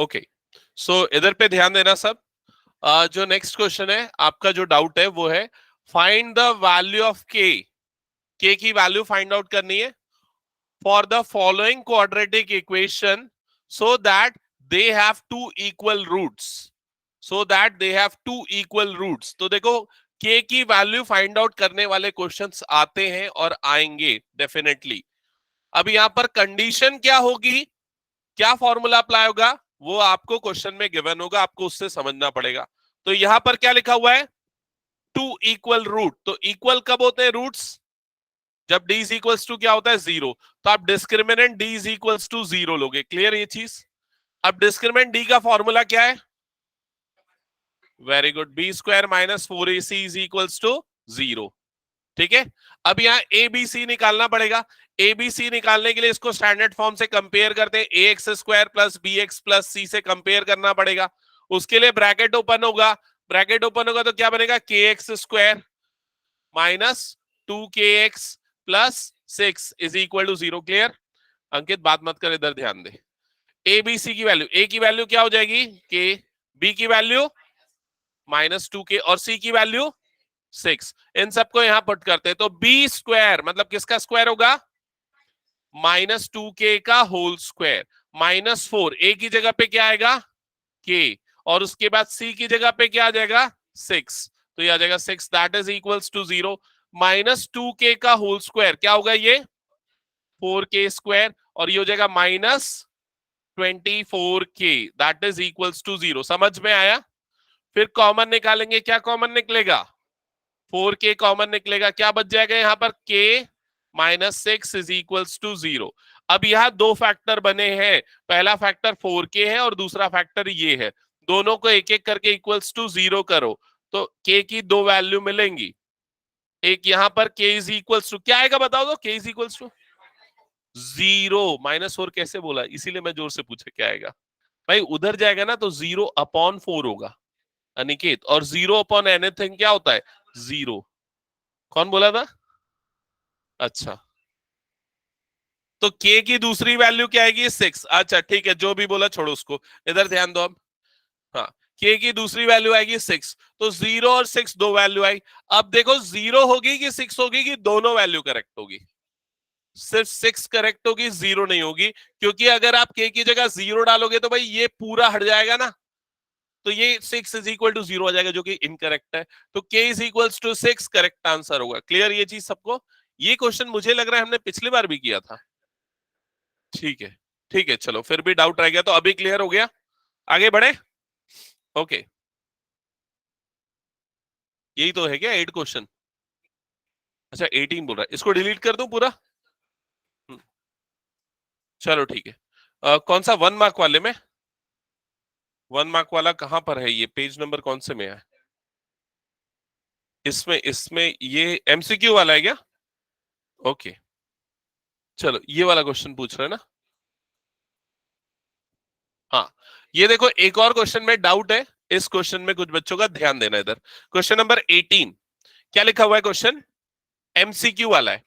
Okay, सो इधर पे ध्यान देना सब। जो नेक्स्ट क्वेश्चन है, आपका जो डाउट है वो है फाइंड द वैल्यू ऑफ के की वैल्यू फाइंड आउट करनी है for the following quadratic equation so that they have two equal roots, so that they have two equal roots. तो देखो, के की वैल्यू फाइंड आउट करने वाले क्वेश्चंस आते हैं और आएंगे डेफिनेटली। अब यहां पर कंडीशन क्या होगी, क्या फॉर्मूला अप्लाई होगा, वो आपको क्वेश्चन में गिवन होगा, आपको उससे समझना पड़ेगा। तो यहां पर क्या लिखा हुआ है, टू इक्वल रूट। तो इक्वल कब होते हैं रूट्स, जब d इज इक्वल्स टू क्या होता है, जीरो। तो आप discriminant d is equals to zero लोगे। क्लियर ये चीज। अब डिस्क्रिमिनेंट d का फॉर्मूला क्या है, very good, B square minus 4ac is equals to zero. ठीक है। अब यहाँ ए बी सी निकालना पड़ेगा। ए बी सी निकालने के लिए इसको स्टैंडर्ड फॉर्म से कंपेयर करते हैं, A X square plus B X plus C से कंपेयर करना पड़ेगा। उसके लिए ब्रैकेट ओपन होगा, ब्रैकेट ओपन होगा तो क्या बनेगा, K X square minus 2kx plus 6 is equal to zero. Clear. Ankit बात मत कर, इधर ध्यान दे। ए बी सी की वैल्यू, ए की वैल्यू क्या हो जाएगी के, बी की वैल्यू -2k और सी की वैल्यू 6। इन सबको यहां पुट करते हैं तो बी स्क्वायर मतलब किसका स्क्वायर होगा, -2k का होल स्क्वायर, -4 ए की जगह पे क्या आएगा के, और उसके बाद सी की जगह पे क्या आ जाएगा 6। तो ये आ जाएगा 6 that is equals to 0। -2k का होल स्क्वायर क्या होगा, ये 4k स्क्वायर, और ये हो जाएगा -24k that is equals to 0। समझ में आया। फिर कॉमन निकालेंगे, क्या कॉमन निकलेगा, 4k कॉमन निकलेगा, क्या बच जाएगा यहाँ पर k -6 इज इक्वल्स टू 0। अब यहाँ दो फैक्टर बने हैं, पहला फैक्टर 4k है और दूसरा फैक्टर ये है, दोनों को एक एक करके इक्वल्स टू 0 करो तो k की दो वैल्यू मिलेंगी। एक यहाँ पर k इज इक्वल्स टू क्या आएगा बताओ तो, k इज इक्वल्स टू 0। -4 कैसे बोला, इसीलिए मैं जोर से पूछा क्या आएगा भाई, उधर जाएगा ना तो 0/4 होगा अनिकेत, और 0/anything क्या होता है, 0। कौन बोला था, अच्छा। तो k की दूसरी वैल्यू क्या आएगी 6। अच्छा ठीक है, जो भी बोला छोड़ो उसको, इधर ध्यान दो अब। हाँ, k की दूसरी वैल्यू आएगी 6, तो 0 और 6 दो वैल्यू आई। अब देखो 0 होगी कि 6 होगी, कि दोनों वैल्यू करेक्ट होगी, सिर्फ 6 करेक्ट होगी, 0 नहीं होगी, क्योंकि अगर आप k की जगह 0 डालोगे तो भाई ये पूरा हट जाएगा ना, तो ये 6 इज इक्वल टू 0 आ जाएगा, जो कि इनकरेक्ट है। तो k is equal to 6 correct answer होगा। क्लियर ये चीज सबको। ये क्वेश्चन मुझे लग रहा है हमने पिछली बार भी किया था। ठीक है, ठीक है, चलो फिर भी डाउट रह गया तो अभी क्लियर हो गया, आगे बढ़े। ओके, यही तो है क्या 8 क्वेश्चन, अच्छा 18 बोल रहा है, इसको डिलीट कर दूं पूरा। चलो ठीक है। कौन सा 1 मार्क वाले में, 1 मार्क वाला कहां पर है, ये पेज नंबर कौन से में है, इसमें इसमें ये एमसीक्यू वाला है क्या, ओके। चलो ये वाला क्वेश्चन पूछ रहे हैं ना, हाँ। ये देखो एक और क्वेश्चन में डाउट है, इस क्वेश्चन में कुछ बच्चों का ध्यान देना इधर। क्वेश्चन नंबर 18 क्या लिखा हुआ है, क्वेश्चन एमसीक्यू वाला है।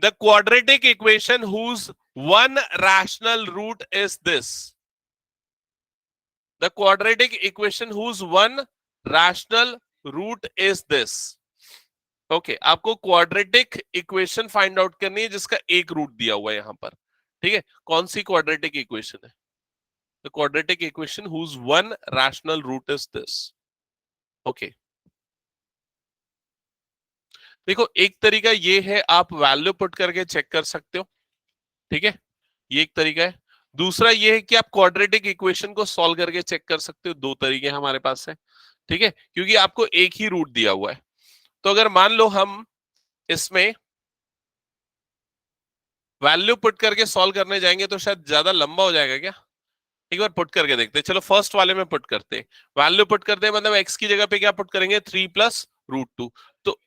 The quadratic equation whose one rational root is this, the quadratic equation whose one rational root is this. Okay, आपको क्वाड्रेटिक इक्वेशन फाइंड आउट करनी है जिसका एक रूट दिया हुआ है यहां पर। ठीक है, कौन सी क्वाड्रेटिक इक्वेशन है, the quadratic equation whose one rational root is this। okay, देखो एक तरीका ये है, आप वैल्यू पुट करके चेक कर सकते हो, ठीक है, ये एक तरीका है। दूसरा ये है कि आप क्वाड्रेटिक इक्वेशन को सॉल्व करके चेक कर सकते हो, दो तरीके हमारे पास है, ठीक है, क्योंकि आपको एक ही रूट दिया हुआ है। तो अगर मान लो हम इसमें वैल्यू पुट करके सॉल्व करने जाएंगे तो शायद ज्यादा लंबा हो जाएगा क्या, एक बार पुट करके देखते हैं। चलो फर्स्ट वाले में पुट करते हैं, वैल्यू पुट करते हैं, मतलब x की जगह पे क्या पुट करेंगे 3 + √2। तो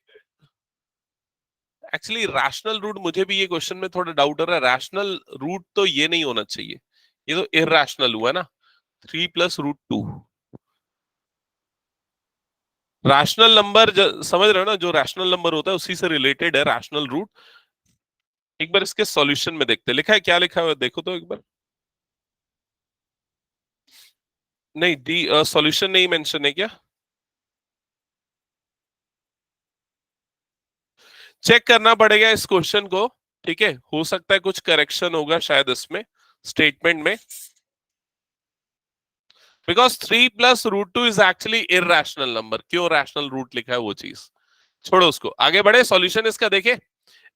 एक्चुअली रैशनल रूट, मुझे भी ये क्वेश्चन में थोड़ा डाउट हो रहा है, रैशनल रूट तो ये नहीं होना चाहिए, ये तो इरैशनल हुआ ना, 3 + √2। रैशनल नंबर समझ रहे हो ना, जो रैशनल नंबर होता है उसी से रिलेटेड है रैशनल रूट। एक बार इसके सॉल्यूशन में देखते हैं, लिखा है क्या लिखा है देखो तो एक बार। नहीं, डी सॉल्यूशन नहीं मेंशन है क्या? चेक करना पड़ेगा इस क्वेश्चन को, ठीक है, हो सकता है कुछ करेक्शन होगा शायद इसमें स्टेटमेंट में, because 3 + √2 is actually irrational number. क्यों रैशनल रूट लिखा है वो चीज छोड़ो, उसको आगे बढ़े। सॉल्यूशन इसका देखे,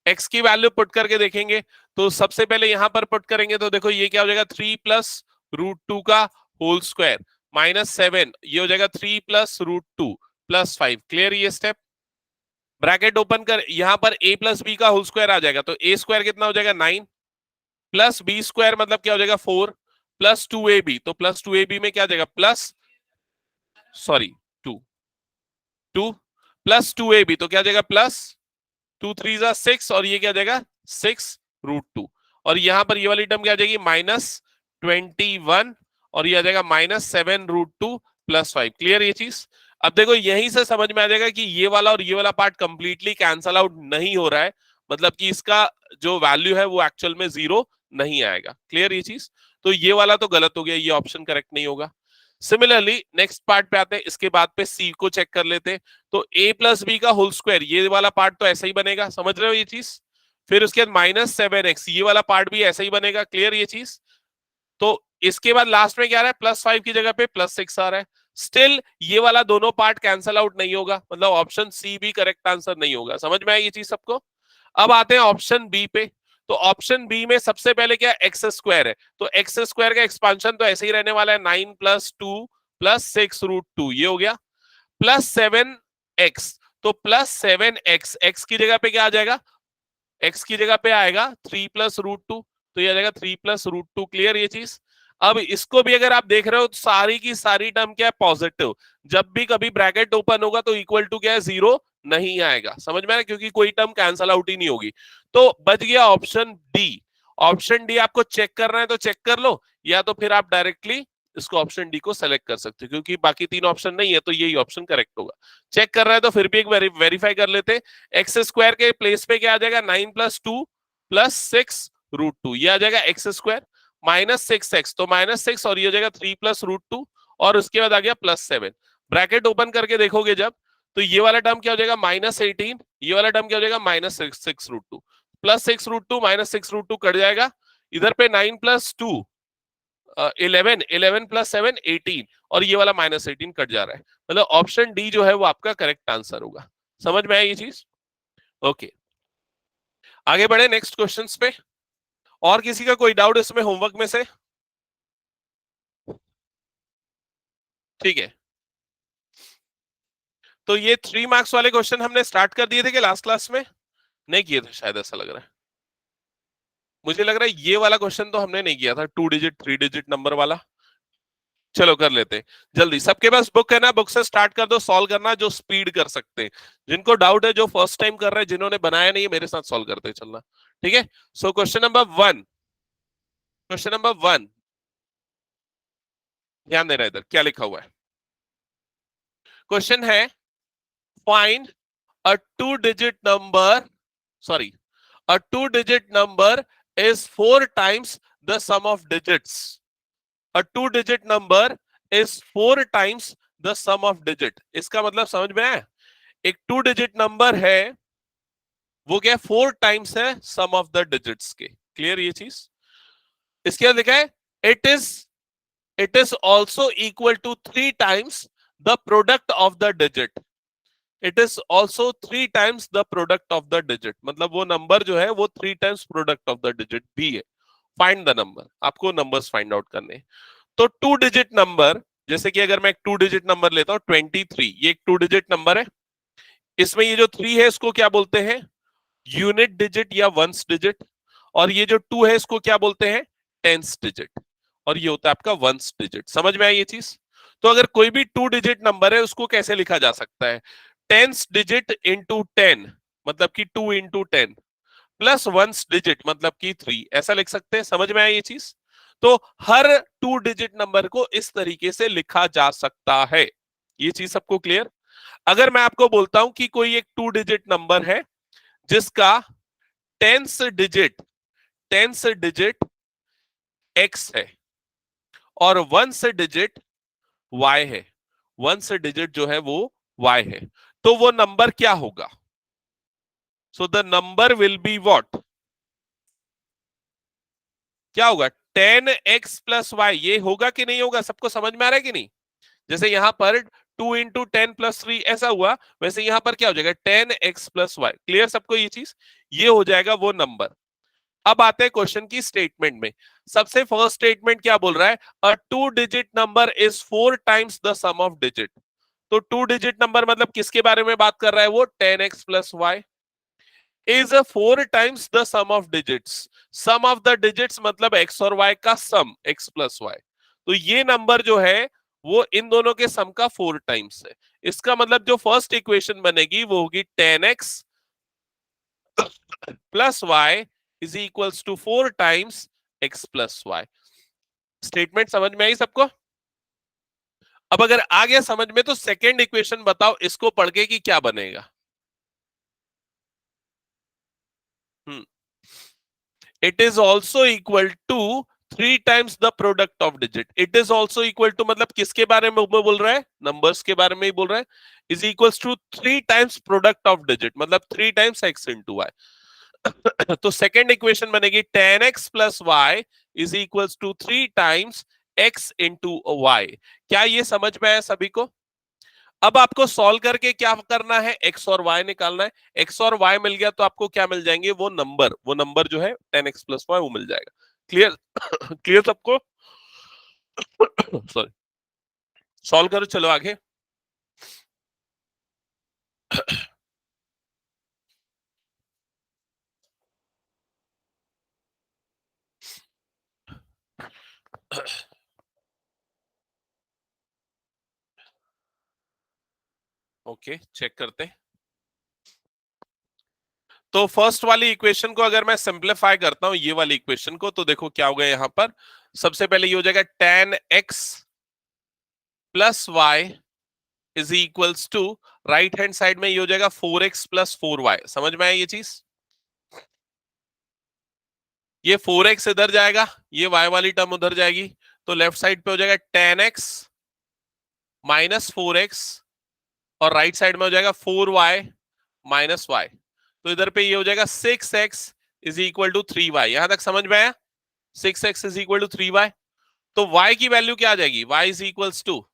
एक्स की वैल्यू पुट करके देखेंगे। तो सबसे पहले यहां पर पुट करेंगे तो देखो ये क्या हो जाएगा, 3 + √2 का होल स्क्वायर -7, ये हो जाएगा 3 + √2 +5। क्लियर ये स्टेप? ब्रैकेट ओपन कर, यहां पर a + b का होल स्क्वायर आ जाएगा, तो a स्क्वायर कितना हो जाएगा 9 प्लस बी स्क्वायर मतलब क्या हो जाएगा 4 +2ab, तो +2ab में क्या आ जाएगा प्लस, सॉरी 2, 2 +2ab तो क्या आ जाएगा प्लस 2 3 = 6, और ये क्या आ जाएगा 6 √2, और यहां पर ये वाली टर्म क्या आ जाएगी -21, और ये आ जाएगा -7 √2 +5। क्लियर ये चीज? अब देखो यहीं से समझ में आ जाएगा कि ये वाला और ये वाला पार्ट कंप्लीटली कैंसल आउट नहीं हो रहा है, मतलब कि इसका जो वैल्यू है वो एक्चुअल में 0 नहीं आएगा। क्लियर ये चीज? तो ये वाला तो गलत हो गया, ये ऑप्शन करेक्ट नहीं होगा। सिमिलरली नेक्स्ट पार्ट पे आते हैं, इसके बाद पे सी को चेक कर लेते हैं। तो a + b का होल स्क्वायर, ये वाला पार्ट तो ऐसा ही बनेगा, समझ रहे हो ये चीज? फिर उसके बाद -7x, ये वाला पार्ट भी ऐसा ही बनेगा। क्लियर ये चीज? तो इसके बाद लास्ट में क्या आ रहा है, +5 की जगह पे +6 आ रहा है। स्टिल ये वाला दोनों पार्ट कैंसल आउट नहीं होगा, मतलब ऑप्शन सी भी करेक्ट आंसर नहीं होगा। समझ में आई ये चीज सबको? अब आते हैं ऑप्शन बी पे। तो ऑप्शन बी में सबसे पहले क्या, एक्स स्क्वायर है, तो एक्स स्क्वायर का एक्सपांशन तो ऐसे ही रहने वाला है, 9 + 2 + 6 √2, ये हो गया +7x, तो +7x, x की जगह पे क्या आ जाएगा, x की जगह पे आएगा 3 + √2, तो ये आ जाएगा 3 + √2। क्लियर ये चीज? अब इसको भी अगर आप देख रहे हो तो सारी की सारी टर्म क्या है पॉजिटिव, जब भी कभी ब्रैकेट ओपन होगा तो इक्वल टू क्या है 0 नहीं आएगा। समझ में आया? क्योंकि कोई टर्म कैंसल आउट ही नहीं होगी। तो बच गया ऑप्शन डी। ऑप्शन डी आपको चेक करना है तो चेक कर लो, या तो फिर आप डायरेक्टली इसको ऑप्शन डी को सेलेक्ट कर सकते हो, क्योंकि बाकी 3 ऑप्शन नहीं है तो यही ऑप्शन करेक्ट होगा। चेक कर रहा है तो फिर भी एक वेरीफाई कर लेते। एक्स स्क्वायर के प्लेस पे क्या आ जाएगा, 9 + 2 + 6 √2, ये आ जाएगा एक्स स्क्वायर, -6x तो -6, और ये हो जाएगा 3 + √2, और उसके बाद आ गया +7। ब्रैकेट ओपन करके देखोगे जब, तो ये वाला टर्म क्या हो जाएगा -18, ये वाला टर्म क्या हो जाएगा -6 √2, +6 √2 -6 √2 कट जाएगा। इधर पे 9 + 2 11, 11 + 7 18, और ये वाला -18 कट जा रहा है, मतलब ऑप्शन डी जो है वो आपका करेक्ट आंसर होगा। समझ में आई ये चीज? ओके, आगे बढ़े नेक्स्ट क्वेश्चंस पे। और किसी का कोई डाउट इसमें होमवर्क में से? ठीक है, तो ये 3 मार्क्स वाले क्वेश्चन हमने स्टार्ट कर दिए थे कि लास्ट क्लास में नहीं किए थे, शायद ऐसा लग रहा है। मुझे लग रहा है ये वाला क्वेश्चन तो हमने नहीं किया था, 2 डिजिट 3 डिजिट नंबर वाला। चलो कर लेते हैं जल्दी। सबके पास बुक है ना? बुक से स्टार्ट कर दो सॉल्व करना, जो स्पीड कर सकते हैं। जिनको डाउट है, जो फर्स्ट टाइम कर रहे हैं, जिन्होंने बनाया नहीं है, मेरे साथ सॉल्व करते चलना, ठीक है? So question number 1, question number 1, ध्यान देना इधर क्या लिखा हुआ है। क्वेश्चन है, find a 2 digit number, sorry, a 2 digit number is 4 times the sum of digits. A 2 digit number is 4 times the sum of digit. इसका मतलब समझ में आया? एक 2 डिजिट नंबर है, वो क्या 4 टाइम्स है सम ऑफ द डिजिट्स के। क्लियर ये चीज? इसके बाद लिखा है, it is also equal to 3 times the product of the digit. It is also 3 times the product of the digit, मतलब वो नंबर जो है वो 3 times product of the digit भी है। फाइंड द नंबर, आपको नंबर्स फाइंड आउट करने हैं। तो 2 डिजिट नंबर, जैसे कि अगर मैं एक 2 डिजिट नंबर लेता हूं 23, ये एक 2 डिजिट नंबर है। इसमें ये जो 3 है इसको क्या बोलते हैं, यूनिट डिजिट या वंस डिजिट, और ये जो 2 है इसको क्या बोलते हैं, टेंस डिजिट, और ये होता है आपका वंस डिजिट। समझ में आई ये चीज? तो अगर कोई भी 2 डिजिट नंबर है उसको कैसे लिखा जा सकता है, टेंस डिजिट इंटू 10, मतलब कि 2 × 10, प्लस वंस डिजिट मतलब कि 3, ऐसा लिख सकते हैं। समझ में आई ये चीज? तो हर 2 डिजिट नंबर को इस तरीके से लिखा जा सकता है। ये चीज सबको क्लियर? अगर मैं आपको बोलता हूं कि कोई एक 2 डिजिट नंबर है जिसका टेंस डिजिट x है और वंस डिजिट y है, 1th डिजिट जो है वो y है, तो वो नंबर क्या होगा? So the number will be what? क्या होगा? 10x+y। ये होगा कि नहीं होगा? सबको समझ में आ रहा है कि नहीं? जैसे यहां पर 2 × 10 + 3 ऐसा हुआ, वैसे यहां पर क्या हो जाएगा? 10x+y। क्लियर सबको ये चीज? ये हो जाएगा वो नंबर। अब आते हैं क्वेश्चन की स्टेटमेंट में। सबसे फर्स्ट स्टेटमेंट क्या बोल रहा है? A 2 digit number is 4 times the sum of digit. तो 2 डिजिट नंबर मतलब किसके बारे में बात कर रहा है वो? 10x+y is 4 times the sum of digits. Sum of the digits मतलब x और y का सम, x+y। तो ये नंबर जो है वो इन दोनों के सम का 4 टाइम्स है। इसका मतलब जो फर्स्ट इक्वेशन बनेगी वो होगी 10x+y is equals to 4 times x+y। Statement समझ में आई सबको? अब अगर आ गया समझ में तो सेकेंड इक्वेशन बताओ इसको पढ़ के कि क्या बनेगा। It is also equal to 3 times the product of digit. It is also equal to मतलब किसके बारे में बोल रहा है? नंबर्स के बारे में ही बोल रहा है। Is equals to 3 times product of digit मतलब 3 टाइम्स x इंटू वाई। तो सेकेंड इक्वेशन बनेगी 10x+y is equals to 3 times x into y. क्या ये समझ में आया सभी को? अब आपको सॉल्व करके क्या करना है? एक्स और वाई निकालना है। एक्स और वाई मिल गया तो आपको क्या मिल जाएंगे? वो नंबर जो है 10x+y वो मिल जाएगा। क्लियर? क्लियर सबको? सॉरी, सॉल्व करो, चलो आगे। ओके, चेक करते हैं। तो फर्स्ट वाली इक्वेशन को अगर मैं सिंप्लीफाई करता हूं, ये वाली इक्वेशन को, तो देखो क्या हो गया यहां पर। सबसे पहले ये हो जाएगा 10x+y is equals to, right hand side में ये हो जाएगा 4x+4y। समझ में आया ये चीज? ये 4x इधर जाएगा, ये y वाली टर्म उधर जाएगी, तो लेफ्ट साइड पे हो जाएगा 10x-4x, और राइट साइड में हो जाएगा 4y-y। तो इधर पे ये हो जाएगा 6x is equal to 3y। यहां तक समझ में आया? 6x is equal to 3y। तो y की वैल्यू क्या आ जाएगी? y is equals to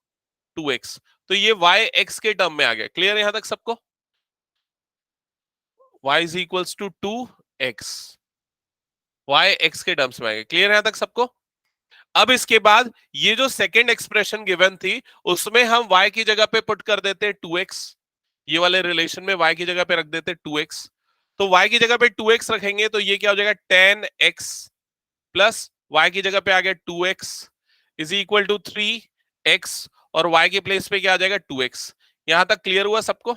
2x। तो ये y x के टर्म में आ गया। क्लियर यहां तक सबको? y is equals to 2x, y x के टर्म्स में आ गया। क्लियर यहां तक सबको? अब इसके बाद ये जो सेकंड एक्सप्रेशन गिवन थी उसमें हम y की जगह पे पुट कर देते हैं 2x। ये वाले रिलेशन में y की जगह पे रख देते हैं 2x। तो y की जगह पे 2x रखेंगे तो ये क्या हो जाएगा? 10x प्लस y की जगह पे आ गया 2x is equal to 3x, और y के प्लेस पे क्या आ जाएगा? 2x। यहां तक क्लियर हुआ सबको?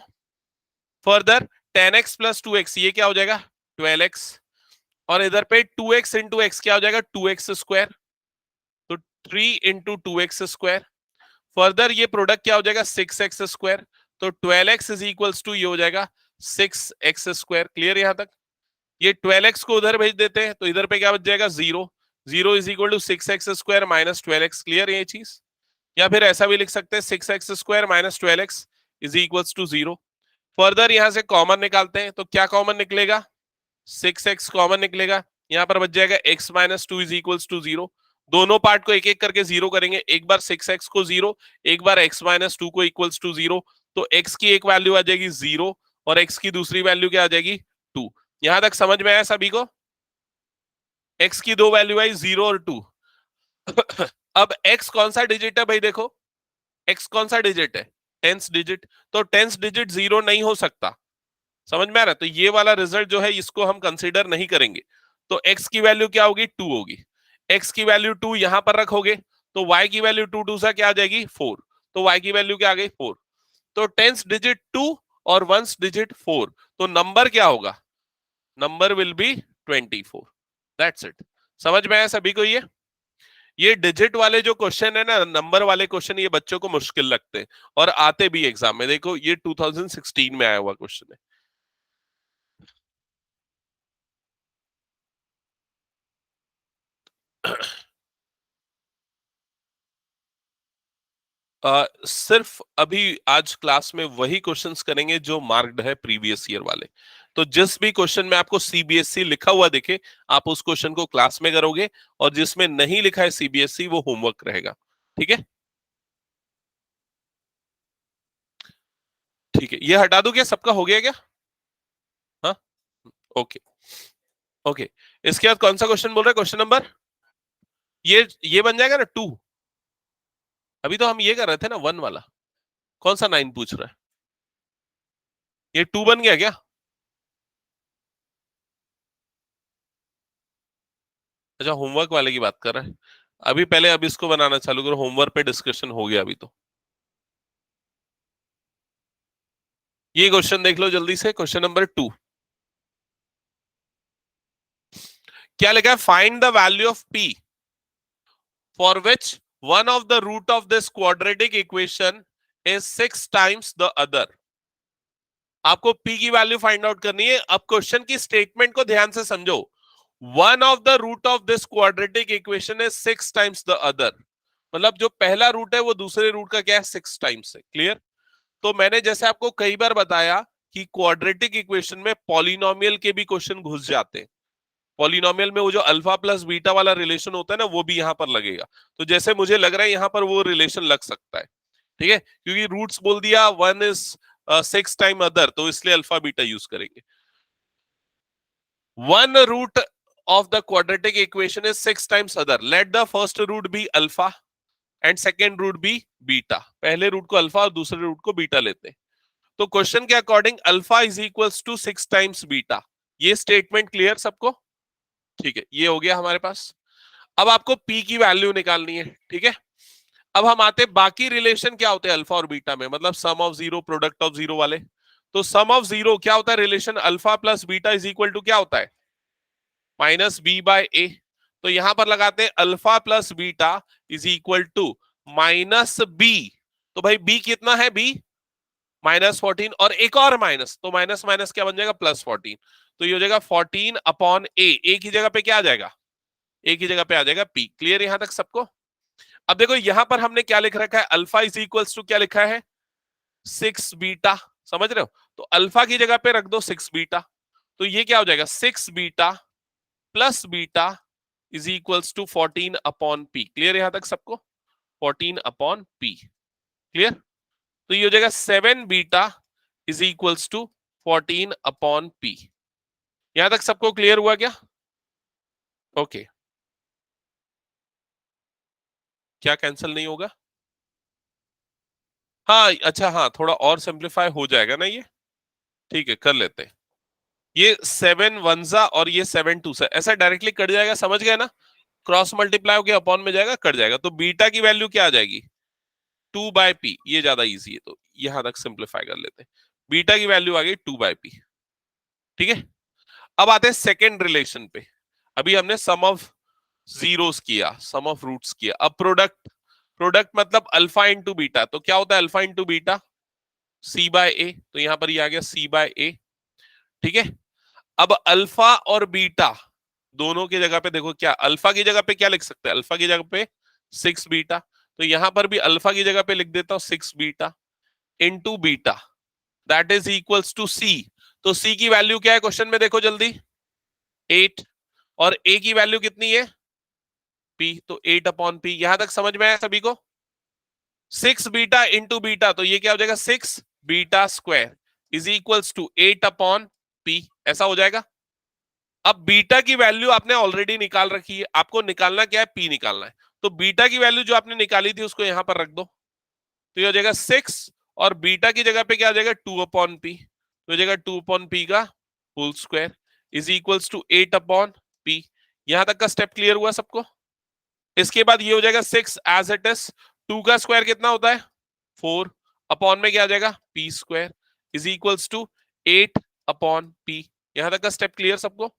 फर्दर 10x प्लस 2x ये क्या हो जाएगा? 12x, और इधर पे 2x इंटू एक्स क्या हो जाएगा? 2x²। तो 3 × 2x²। फर्दर ये प्रोडक्ट क्या हो जाएगा? 6x²। तो 12x इज इक्वल्स टू ये हो जाएगा 6x²। क्लियर यहां तक? ये 12x को उधर भेज देते हैं तो इधर पे क्या बच जाएगा? 0। 0 is equal to 6x² minus 12x। Clear ये चीज? या फिर ऐसा भी लिख सकते हैं 6x² minus 12x is equals to 0। Further यहां से कॉमन निकालते हैं तो क्या कॉमन निकलेगा? 6x कॉमन निकलेगा। यहां पर बच जाएगा x-2 इज इक्वल्स टू 0। दोनों पार्ट को एक एक करके जीरो करेंगे। एक बार 6x को 0, एक बार x-2 को इक्वल्स टू 0। तो x की एक वैल्यू आ जाएगी 0 और x की दूसरी वैल्यू क्या आ जाएगी? 2। यहां तक समझ में आया सभी को? x की दो वैल्यू आई 0 और 2। अब x कौन सा डिजिट है भाई? देखो x कौन सा डिजिट है? 10th digit. तो 10th डिजिट 0 नहीं हो सकता। समझ में आ रहा है? तो ये वाला रिजल्ट जो है इसको हम कंसीडर नहीं करेंगे। तो x की वैल्यू क्या होगी? 2 होगी। x की वैल्यू 2 यहां पर रखोगे तो y की वैल्यू 2 2 सा क्या आ जाएगी? 4। तो y की वैल्यू क्या आ गई? 4। तो 10th डिजिट 2 और 1st डिजिट 4। तो नंबर क्या होगा? Number will be 24। That's it. समझ में आया सभी को? ये डिजिट वाले जो क्वेश्चन है ना, नंबर वाले क्वेश्चन, ये बच्चों को मुश्किल लगते हैं और आते भी एग्जाम में। देखो ये 2016 में आया हुआ क्वेश्चन है। सिर्फ अभी आज क्लास में वही क्वेश्चंस करेंगे जो मार्क्ड है प्रीवियस ईयर वाले। तो जिस भी क्वेश्चन में आपको सीबीएसई लिखा हुआ दिखे आप उस क्वेश्चन को क्लास में करोगे, और जिसमें नहीं लिखा है सीबीएसई वो होमवर्क रहेगा। ठीक है, ठीक है, ये हटा दूं क्या? सबका हो गया क्या? हाँ, ओके, ओके। इसके बाद कौन सा क्वेश्चन बोल रहे हैं? क्वेश्चन नंबर, ये बन जाएगा ना 2। अभी तो हम ये कर रहे थे ना 1 वाला। कौन सा 9 पूछ रहा है? ये 2 बन गया क्या? अच्छा, होमवर्क वाले की बात कर रहे हैं। अभी पहले अब इसको बनाना चालू करो, होमवर्क पे डिस्कशन हो गया अभी तो। ये क्वेश्चन देख लो जल्दी से, क्वेश्चन नंबर 2। क्या लिखा है? Find the value of p for which one of the root of this quadratic equation is 6 times the other. आपको पी की वैल्यू फाइंड आउट करनी है। अब क्वेश्चन की स्टेटमेंट को ध्यान से समझो। One of the root of this quadratic equation is 6 times the other. मतलब जो पहला रूट है वो दूसरे रूट का क्या है? 6 टाइम्स है। क्लियर? तो मैंने जैसे आपको कई बार बताया कि क्वाड्रेटिक इक्वेशन में पॉलिनोमियल के भी क्वेश्चन घुस जाते हैं। पॉलिनोमियल में वो जो अल्फा प्लस बीटा वाला रिलेशन होता है ना, वो भी यहां पर लगेगा। तो जैसे मुझे लग रहा है यहां पर वो रिलेशन लग सकता है। ठीक है, क्योंकि रूट्स बोल दिया, वन इज 6 टाइम अदर, तो इसलिए अल्फा बीटा यूज करेंगे। One root of the quadratic equation is 6 times other. Let the first root be alpha and second root be beta. पहले रूट को अल्फा और दूसरे रूट को बीटा लेते हैं। तो क्वेश्चन के according alpha is equals to 6 times beta. ये स्टेटमेंट क्लियर सबको? ठीक है, ये हो गया हमारे पास। अब आपको पी की वैल्यू निकालनी है। ठीक है, अब हम आते हैं बाकी रिलेशन क्या होते हैं अल्फा और बीटा में, मतलब sum of zero, product of zero वाले। तो सम ऑफ जीरो क्या होता है? Relation alpha plus beta is equal to क्या होता है? Minus B by A. तो यहां पर लगाते हैं alpha plus beta is equal to minus B. तो भाई बी कितना है? बी -14, और एक और माइनस, तो माइनस माइनस क्या बन जाएगा? +14। तो ये हो जाएगा 14 अपॉन ए की जगह पे क्या आ जाएगा? ए की जगह पे आ जाएगा पी। क्लियर यहां तक सबको? अब देखो यहां पर हमने क्या लिख रखा है? अल्फा इज इक्वल्स टू क्या लिखा है? 6 बीटा। समझ रहे हो? तो अल्फा की जगह पे रख दो 6 बीटा। तो ये क्या हो जाएगा? 6 beta plus beta is equals to 14 upon p. Clear यहां तक सबको? 14 अपॉन पी। क्लियर? तो ये हो जाएगा 7 beta is equals to 14 upon p. यहां तक सबको क्लियर हुआ क्या? ओके, क्या कैंसिल नहीं होगा? हाँ, अच्छा, हाँ, थोड़ा और सिंप्लीफाई हो जाएगा ना ये। ठीक है, कर लेते हैं। ये 7 वनजा और ये 7 टू सा, ऐसा डायरेक्टली कट जाएगा। समझ गए ना? क्रॉस मल्टीप्लाई होकर अपॉन में जाएगा, कट जाएगा। तो बीटा की वैल्यू क्या आ जाएगी? 2/p। ये ज्यादा इजी है, तो यहां तक सिंप्लीफाई कर लेते हैं। बीटा की वैल्यू आ गई 2/p। ठीक है, अब आते हैं सेकेंड रिलेशन पे। अभी हमने सम ऑफ जीरोस किया, सम ऑफ रूट्स किया। अब प्रोडक्ट, प्रोडक्ट मतलब अल्फा इंटू बीटा। तो क्या होता है अल्फा इंटू बीटा? C/A। तो यहां पर ये आ गया C/A। ठीक है, अब अल्फा और बीटा दोनों की जगह पे देखो, क्या अल्फा की जगह पे क्या लिख सकते हैं? अल्फा की जगह पे 6 बीटा। तो यहां पर भी अल्फा की जगह पे लिख देता हूं 6 beta into beta, that is equals to C. तो सी की वैल्यू क्या है क्वेश्चन में? देखो जल्दी, 8। और ए की वैल्यू कितनी है? पी। तो 8 अपॉन पी। यहां तक समझ में आया सभी को? 6 बीटा इंटू बीटा, तो ये क्या हो जाएगा? 6 beta square is equals to 8 upon p. ऐसा हो जाएगा। अब बीटा की वैल्यू आपने ऑलरेडी निकाल रखी है, आपको निकालना क्या है? पी निकालना है। तो बीटा की वैल्यू जो आपने निकाली थी उसको यहां पर रख दो। तो ये हो जाएगा 6, और बीटा की जगह पे क्या आ जाएगा? 2 अपॉन पी। तो हो जाएगा 2 अपॉन पी का whole square is equals to 8 upon p. यहां तक का स्टेप क्लियर हुआ सबको? इसके बाद ये हो जाएगा 6 एज इट इज। 2 का स्क्वायर कितना होता है? 4। अपॉन में क्या आ जाएगा? P square is equals to 8 upon p. यहां तक का स्टेप क्लियर सबको?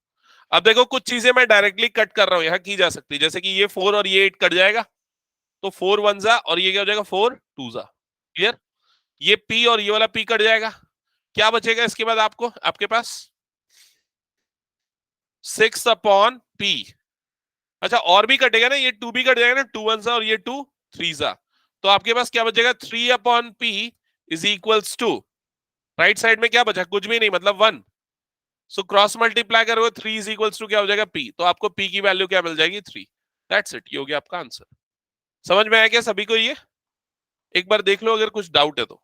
अब देखो कुछ चीजें मैं डायरेक्टली कट कर रहा हूं, यहां की जा सकती है। जैसे कि ये 4 और ये 8 कट जाएगा, तो 4 वन जा, और ये क्या हो जाएगा? 4 टू जा। क्लियर? ये पी और ये वाला पी कट जाएगा। क्या बचेगा इसके बाद आपको? आपके पास 6 अपॉन पी। अच्छा, और भी कटेगा ना, ये 2 भी कट जाएगा ना, 2 वन जा और ये 2 3 जा। तो आपके पास क्या बचेगा, 3/p is equals to, right side में क्या बचा, कुछ भी नहीं, मतलब 1। सो क्रॉस मल्टीप्लाई करोगे 3 इज इक्वल्स टू क्या हो जाएगा, p। तो आपको p की वैल्यू क्या मिल जाएगी, 3। दैट्स इट, ये हो गया आपका आंसर। समझ में आया क्या सभी को ये? एक बार देख लो अगर कुछ डाउट है तो।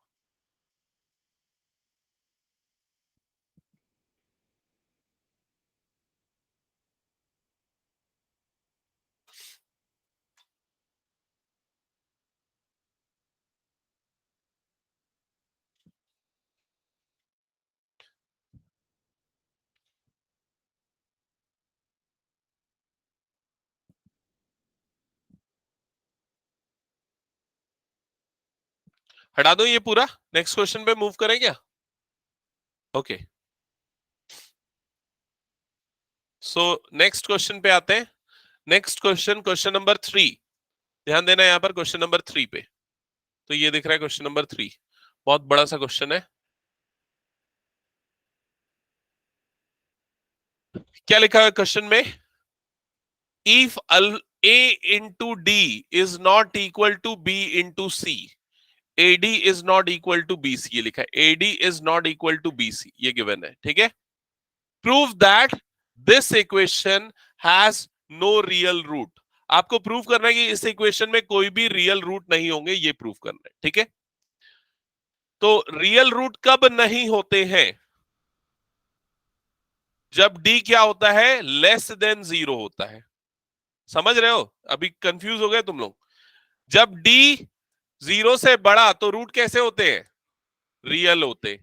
हटा दो ये पूरा, नेक्स्ट क्वेश्चन पे मूव करें क्या? ओके, सो नेक्स्ट क्वेश्चन पे आते हैं। Next question, question number 3। ध्यान देना यहाँ पर क्वेश्चन नंबर 3 पे। तो ये दिख रहा है क्वेश्चन नंबर 3, बहुत बड़ा सा क्वेश्चन है। क्या लिखा है क्वेश्चन में, if a into d is not equal to b into c, AD is not equal to BC, ये लिखा है AD is not equal to BC, ये गिवन है, ठीक है। Prove that this equation has no real root. आपको prove करना है कि इस इक्वेशन में कोई भी रियल रूट नहीं होंगे, ये प्रूव करना है, ठीक है। तो रियल रूट कब नहीं होते हैं, जब d क्या होता है, लेस देन 0 होता है। समझ रहे हो, अभी कंफ्यूज हो गए तुम लोग। जब d 0 से बड़ा तो रूट कैसे होते हैं, रियल होते,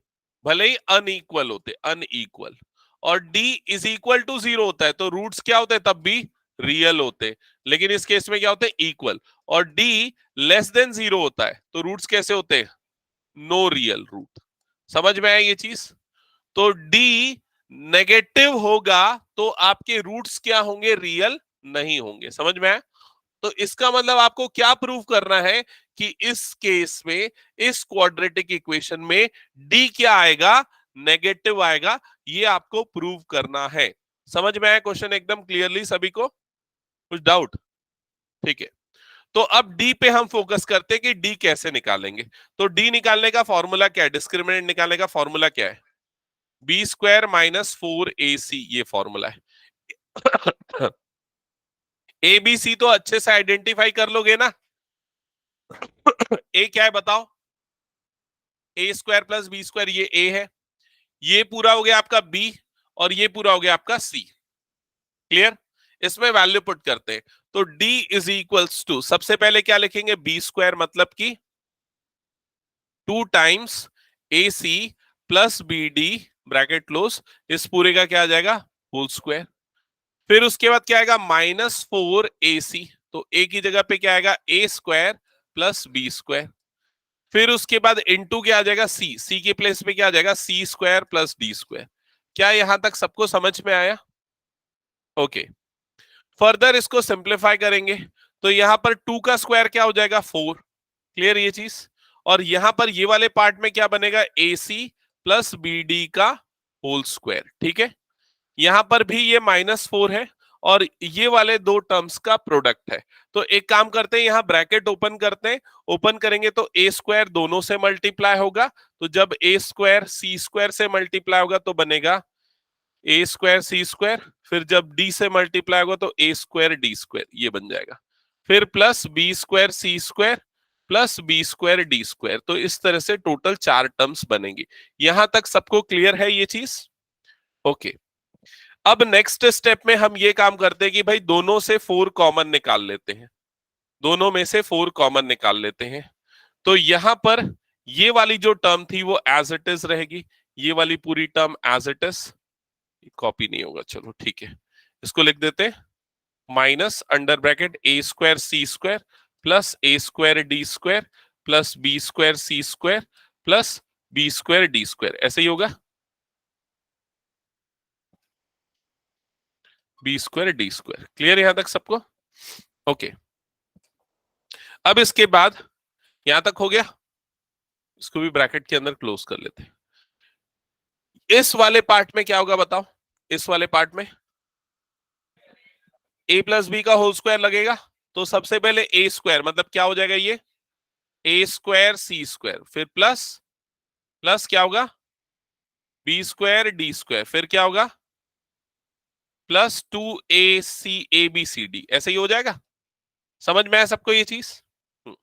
भले ही अनइक्वल होते, अनइक्वल। और d इज इक्वल टू 0 होता है तो रूट्स क्या होते हैं, तब भी रियल होते। लेकिन इस केस में क्या होते हैं, इक्वल। और d लेस देन 0 होता है तो रूट्स कैसे होते हैं, नो रियल रूट। समझ में आया ये चीज? तो d नेगेटिव होगा तो आपके रूट्स क्या होंगे, रियल नहीं होंगे। समझ में आया? तो इसका मतलब आपको क्या प्रूव करना है कि इस केस में, इस क्वाड्रेटिक इक्वेशन में d क्या आएगा, नेगेटिव आएगा। ये आपको प्रूव करना है। समझ में आया क्वेश्चन एकदम क्लियरली सभी को? कुछ डाउट? ठीक है, तो अब d पे हम फोकस करते हैं कि d कैसे निकालेंगे। तो d निकालने का फॉर्मूला क्या है, डिस्क्रिमिनेंट निकालने का फॉर्मूला क्या है, बी स्क्वायर माइनस 4ac, ये फॉर्मूला है। ए बी सी तो अच्छे से आइडेंटिफाई कर लोगे ना। ए क्या है बताओ, ए स्क्वायर प्लस बी स्क्वायर, ये ए है। ये पूरा हो गया आपका बी, और ये पूरा हो गया आपका सी। क्लियर? इसमें वैल्यू पुट करते हैं। तो d इज इक्वल्स टू, सबसे पहले क्या लिखेंगे, बी स्क्वायर मतलब कि 2 times A C plus B D bracket close, इस पूरे का क्या आ जाएगा, होल स्क्वायर। फिर उसके बाद क्या आएगा, -4ac, तो a की जगह पे क्या आएगा, ए स्क्वायर प्लस बी स्क्वायर। फिर उसके बाद इनटू क्या आ जाएगा, सी के प्लेस पे क्या आ जाएगा, सी स्क्वायर प्लस डी स्क्वायर। क्या यहां तक सबको समझ में आया? ओके, फर्दर इसको सिंप्लीफाई करेंगे तो यहां पर 2 का स्क्वायर क्या हो जाएगा, 4। क्लियर ये चीज? और यहां पर ये वाले पार्ट में क्या बनेगा, ए सी प्लस बी डी का होल स्क्वायर। ठीक है, यहां पर भी ये -4 है और ये वाले दो टर्म्स का प्रोडक्ट है। तो एक काम करते हैं, यहां ब्रैकेट ओपन करते हैं। ओपन करेंगे तो ए स्क्वायर दोनों से मल्टीप्लाई होगा, तो जब ए स्क्वायर सी स्क्वायर से मल्टीप्लाई होगा तो बनेगा ए स्क्वायर सी स्क्वायर। फिर जब डी से मल्टीप्लाई होगा तो ए स्क्वायर डी स्क्वायर, ये बन जाएगा। फिर plus b square c square plus b square d square. तो इस तरह से टोटल 4 टर्म्स बनेंगी। यहां तक सबको क्लियर है ये चीज? ओके, अब नेक्स्ट स्टेप में हम ये काम करते हैं कि भाई दोनों से 4 कॉमन निकाल लेते हैं। दोनों में से 4 कॉमन निकाल लेते हैं। तो यहां पर ये वाली जो टर्म थी वो एज इट इज रहेगी, ये वाली पूरी term as it is. Copy नहीं होगा, चलो ठीक है, इसको लिख देते हैं, minus under bracket a square c square plus a square d square plus b square c square plus b square d square. ऐसे ही होगा, b square d square. Clear यहां तक सबको? ओके, अब इसके बाद यहां तक हो गया, इसको भी ब्रैकेट के अंदर क्लोज कर लेते हैं। इस वाले पार्ट में क्या होगा बताओ, इस वाले पार्ट में a प्लस बी का होल स्क्वायर लगेगा। तो सबसे पहले ए स्क्वायर मतलब क्या हो जाएगा, ये ए स्क्वायर सी स्क्वायर, फिर प्लस प्लस क्या होगा, बी स्क्वायर डी स्क्वायर, फिर क्या होगा, प्लस 2ac ऐसे ही हो जाएगा। समझ में आया सबको ये चीज? हम्म।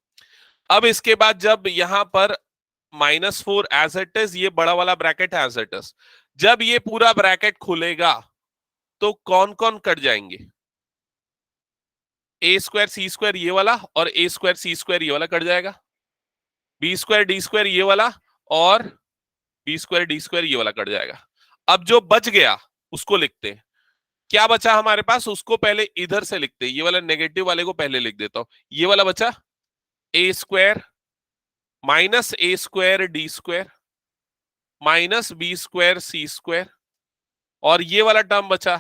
अब इसके बाद जब यहां पर -4 एज इट इज, ये बड़ा वाला ब्रैकेट है एज इट इज, जब ये पूरा ब्रैकेट खुलेगा तो कौन कौन कट जाएंगे, ए स्क्वायर सी स्क्वायर ये वाला, और ए स्क्वायर सी स्क्वायर ये वाला कट जाएगा, बी स्क्वायर डी स्क्वायर ये वाला, और बी स्क्वायर डी स्क्वायर ये वाला कट जाएगा। अब जो बच गया उसको लिखते हैं। क्या बचा हमारे पास, उसको पहले इधर से लिखते हैं, ये वाला नेगेटिव वाले को पहले लिख देता हूं। ये वाला बचा a square minus a square d square minus b square c square, और ये वाला टर्म बचा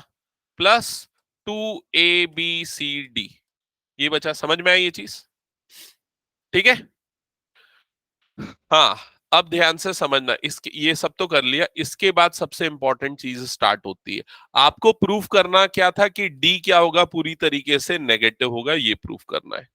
प्लस 2abcd, ये बचा। समझ में आई ये चीज? ठीक है। हाँ, अब ध्यान से समझना, इसके ये सब तो कर लिया, इसके बाद सबसे इंपॉर्टेंट चीज स्टार्ट होती है। आपको प्रूफ करना क्या था कि डी क्या होगा, पूरी तरीके से नेगेटिव होगा, ये प्रूफ करना है।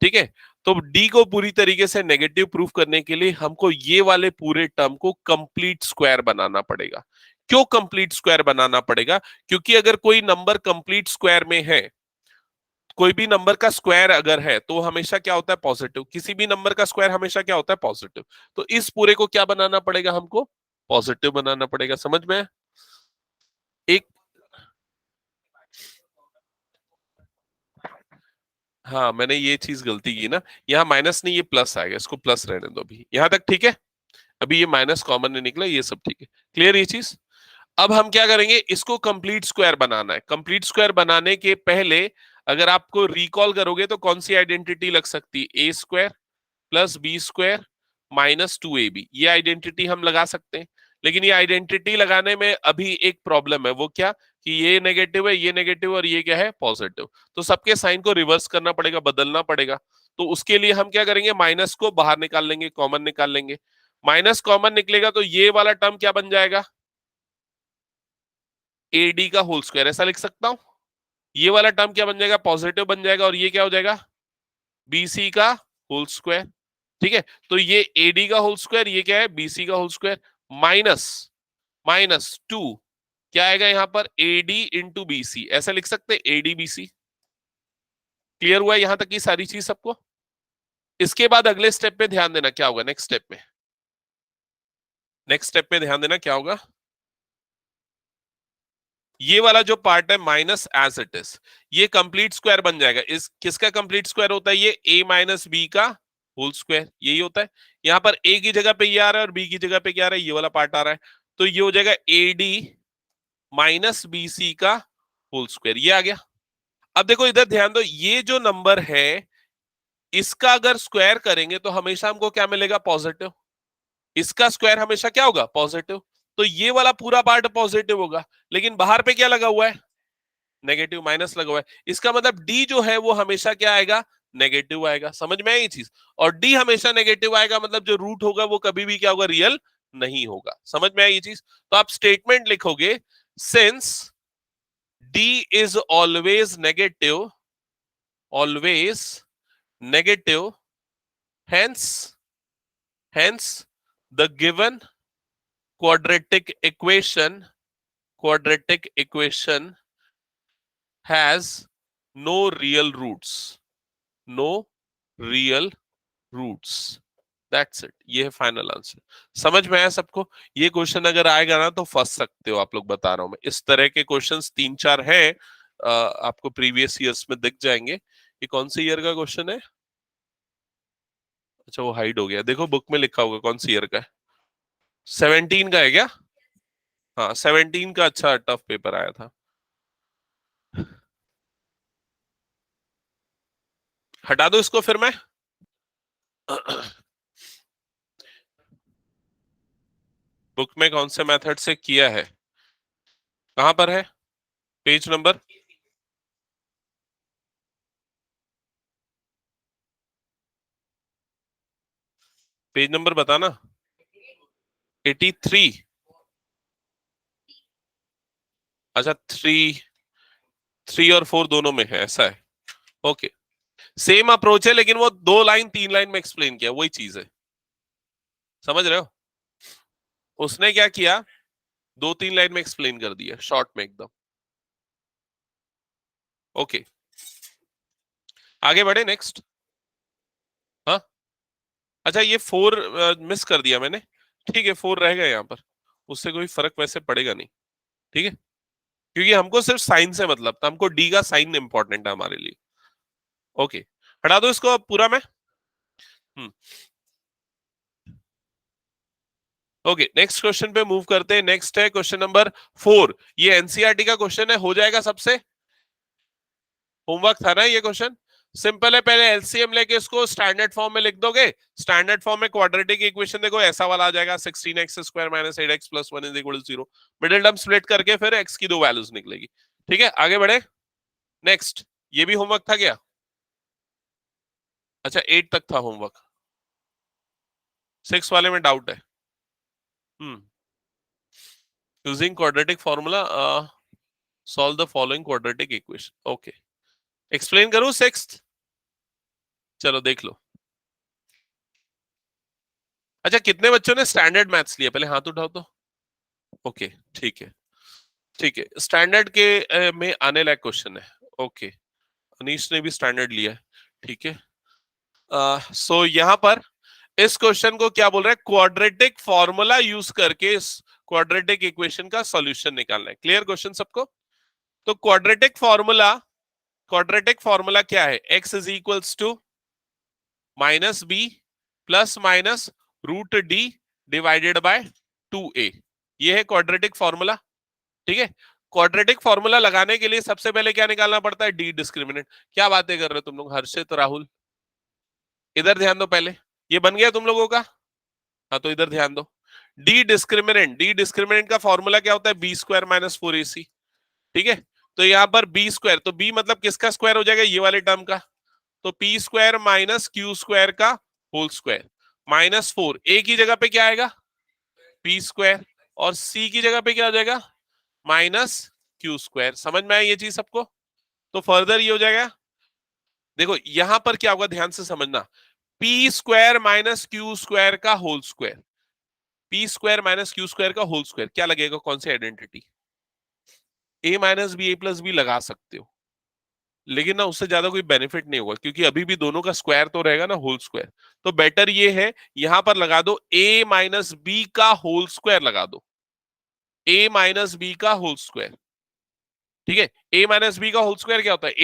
ठीक है, तो डी को पूरी तरीके से नेगेटिव प्रूफ करने के लिए हमको ये वाले पूरे टर्म को कंप्लीट स्क्वायर बनाना पड़ेगा। क्यों कंप्लीट स्क्वायर बनाना पड़ेगा? क्योंकि अगर कोई नंबर कंप्लीट स्क्वायर में है, कोई भी नंबर का स्क्वायर अगर है तो हमेशा क्या होता है, पॉजिटिव। किसी भी नंबर का स्क्वायर हमेशा क्या होता है, पॉजिटिव। तो इस पूरे को क्या बनाना पड़ेगा हमको, पॉजिटिव बनाना पड़ेगा। समझ में? एक, हाँ मैंने ये चीज गलती की ना, यहाँ माइनस नहीं ये प्लस आएगा, इसको प्लस रहने दो अभी, यहां तक ठीक है। अभी ये माइनस कॉमन नहीं निकला, ये सब ठीक है, क्लियर ये चीज। अब हम क्या करेंगे, इसको कंप्लीट स्क्वायर बनाना है। कंप्लीट स्क्वायर बनाने के पहले अगर आपको रिकॉल करोगे तो कौन सी आइडेंटिटी लग सकती है, a square plus b square minus 2ab, ये आइडेंटिटी हम लगा सकते हैं। लेकिन ये आइडेंटिटी लगाने में अभी एक प्रॉब्लम है, वो क्या, कि ये नेगेटिव है, ये नेगेटिव, और ये क्या है, पॉजिटिव। तो सबके साइन को रिवर्स करना पड़ेगा, बदलना पड़ेगा। तो उसके लिए हम क्या करेंगे, माइनस को बाहर निकाल लेंगे, कॉमन निकाल लेंगे। माइनस कॉमन निकलेगा तो ये वाला टर्म क्या बन जाएगा, एडी का होल स्क्वायर, ऐसा लिख सकता हूं। ये वाला टर्म क्या बन जाएगा, पॉजिटिव बन जाएगा, और ये क्या हो जाएगा, बीसी का होल स्क्वायर। ठीक है, तो ये एडी का होल स्क्वायर, ये क्या है, बीसी का होल स्क्वायर, माइनस -2 क्या आएगा यहां पर, एडी इंटू बीसी, ऐसा लिख सकते हैं, एडी बीसी। क्लियर हुआ यहां तक की सारी चीज सबको? इसके बाद अगले स्टेप पे ध्यान देना, क्या होगा नेक्स्ट स्टेप में, नेक्स्ट स्टेप पे ध्यान देना क्या होगा, ये वाला जो पार्ट है माइनस एज इट इज, ये कंप्लीट स्क्वायर बन जाएगा। इस किसका कंप्लीट स्क्वायर होता है, ये a माइनस बी का होल स्क्वायर, यही होता है। यहां पर a की जगह पे ये आ रहा है और b की जगह पे क्या आ रहा है, ये वाला पार्ट आ रहा है। तो ये हो जाएगा ad माइनस बी सी का होल स्क्वायर, ये आ गया। अब देखो इधर ध्यान दो, ये जो नंबर है इसका अगर स्क्वायर करेंगे तो हमेशा हमको क्या मिलेगा, पॉजिटिव। इसका स्क्वायर हमेशा क्या होगा, पॉजिटिव। तो ये वाला पूरा पार्ट पॉजिटिव होगा, लेकिन बाहर पे क्या लगा हुआ है, नेगेटिव, माइनस लगा हुआ है। इसका मतलब डी जो है वो हमेशा क्या आएगा, नेगेटिव आएगा। समझ में आई ये चीज? और डी हमेशा नेगेटिव आएगा, मतलब जो रूट होगा वो कभी भी क्या होगा, रियल नहीं होगा। समझ में आई ये चीज? तो आप स्टेटमेंट लिखोगे, since D is always negative, hence hence the given quadratic equation has no real roots, no real roots, that's it, ये है फाइनल आंसर। समझ में आया सबको? ये क्वेश्चन अगर आएगा ना तो फंस सकते हो आप लोग, बता रहा हूं मैं। इस तरह के क्वेश्चंस 3-4 हैं, आपको प्रीवियस ईयर्स में दिख जाएंगे। ये कौन से ईयर का क्वेश्चन है, अच्छा वो हाइड हो गया, देखो बुक में लिखा होगा कौन सी ईयर का है, 17 का है क्या? हाँ 17 का, अच्छा टफ पेपर आया था। हटा दो इसको फिर मैं। बुक में कौन से मेथड से किया है, कहां पर है, पेज नंबर, पेज नंबर बताना। 83, अच्छा 3 और 4 दोनों में है, ऐसा है, ओके। सेम अप्रोच है, लेकिन वो 2 लाइन 3 लाइन में एक्सप्लेन किया, वही चीज है, समझ रहे हो? उसने क्या किया, 2-3 लाइन में एक्सप्लेन कर दिया, शॉर्ट में एकदम। ओके, आगे बढ़े, नेक्स्ट। हाँ, अच्छा, ये 4 मिस कर दिया मैंने, ठीक है, 4 रह गए यहाँ पर, उससे कोई फर्क वैसे पड़ेगा नहीं, ठीक है, क्योंकि हमको सिर्फ साइन से मतलब था, हमको डी का साइन इंपॉर्टेंट है हमारे लिए। ओके, हटा दो इसको अब पूरा मैं। हम्म, ओके, नेक्स्ट क्वेश्चन पे मूव करते हैं। नेक्स्ट है क्वेश्चन नंबर 4। ये एनसीईआरटी का क्वेश्चन है, हो जाएगा सबसे, होमवर्क था ना ये क्वेश्चन। सिंपल है, पहले एलसीएम लेके इसको स्टैंडर्ड फॉर्म में लिख दोगे। स्टैंडर्ड फॉर्म में क्वाड्रेटिक इक्वेशन देखो ऐसा वाला आ जाएगा, 16x² - 8x + 1 = 0। Middle term split करके फिर x की 2 वैल्यूज निकलेगी, ठीक है, आगे बढ़े। नेक्स्ट, ये भी होमवर्क था क्या? अच्छा, 8 तक था होमवर्क, 6 वाले में डाउट है। Hmm, using quadratic formula solve the following quadratic equation. Okay, explain करूं 6th? चलो देख लो। अच्छा, कितने बच्चों ने स्टैंडर्ड मैथ्स लिया, पहले हाथ उठाओ तो। ओके, ठीक है, ठीक है, स्टैंडर्ड के में आने लायक क्वेश्चन है। ओके, अनीश ने भी स्टैंडर्ड लिया है, ठीक है। सो यहाँ पर इस क्वेश्चन को क्या बोल रहा है, क्वाड्रेटिक फॉर्मूला यूज करके इस क्वाड्रेटिक इक्वेशन का सॉल्यूशन निकालना है। क्लियर क्वेश्चन सबको? तो क्वाड्रेटिक फॉर्मूला क्या है, x = -b ± √d / 2a। ये है क्वाड्रेटिक फॉर्मूला, ठीक है। क्वाड्रेटिक फॉर्मूला लगाने के लिए सबसे पहले क्या निकालना पड़ता है, डी डिस्क्रिमिनेंट। क्या बातें कर रहे हो तुम लोग, हर्षित, राहुल, इधर ध्यान दो पहले। ये बन गया तुम लोगों का? हाँ, तो इधर ध्यान दो। डी डिस्क्रिमिनेंट का फॉर्मूला क्या होता है, b² - 4ac, ठीक है। तो यहाँ पर b², तो b मतलब किसका स्क्वायर हो जाएगा, ये वाले टर्म का, तो p² - q² का होल स्क्वायर -4। a की जगह पे क्या आएगा, p², और c की जगह पे क्या आ जाएगा, -q²। समझ में आया ये चीज सबको? तो फर्दर ये हो जाएगा, देखो यहां पर क्या होगा, ध्यान से समझना, p² - q² का होल स्क्वायर, p² - q² का होल स्क्वायर क्या लगेगा, कौन सी identity, a - b a + b लगा सकते हो, लेकिन ना उससे ज्यादा कोई बेनिफिट नहीं होगा, क्योंकि अभी भी दोनों का स्क्वायर तो रहेगा ना, होल स्क्वायर। तो बेटर ये है, यहां पर लगा दो a - b का होल स्क्वायर, लगा दो a - b का होल स्क्वायर, ठीक है। a - b का होल स्क्वायर क्या होता है,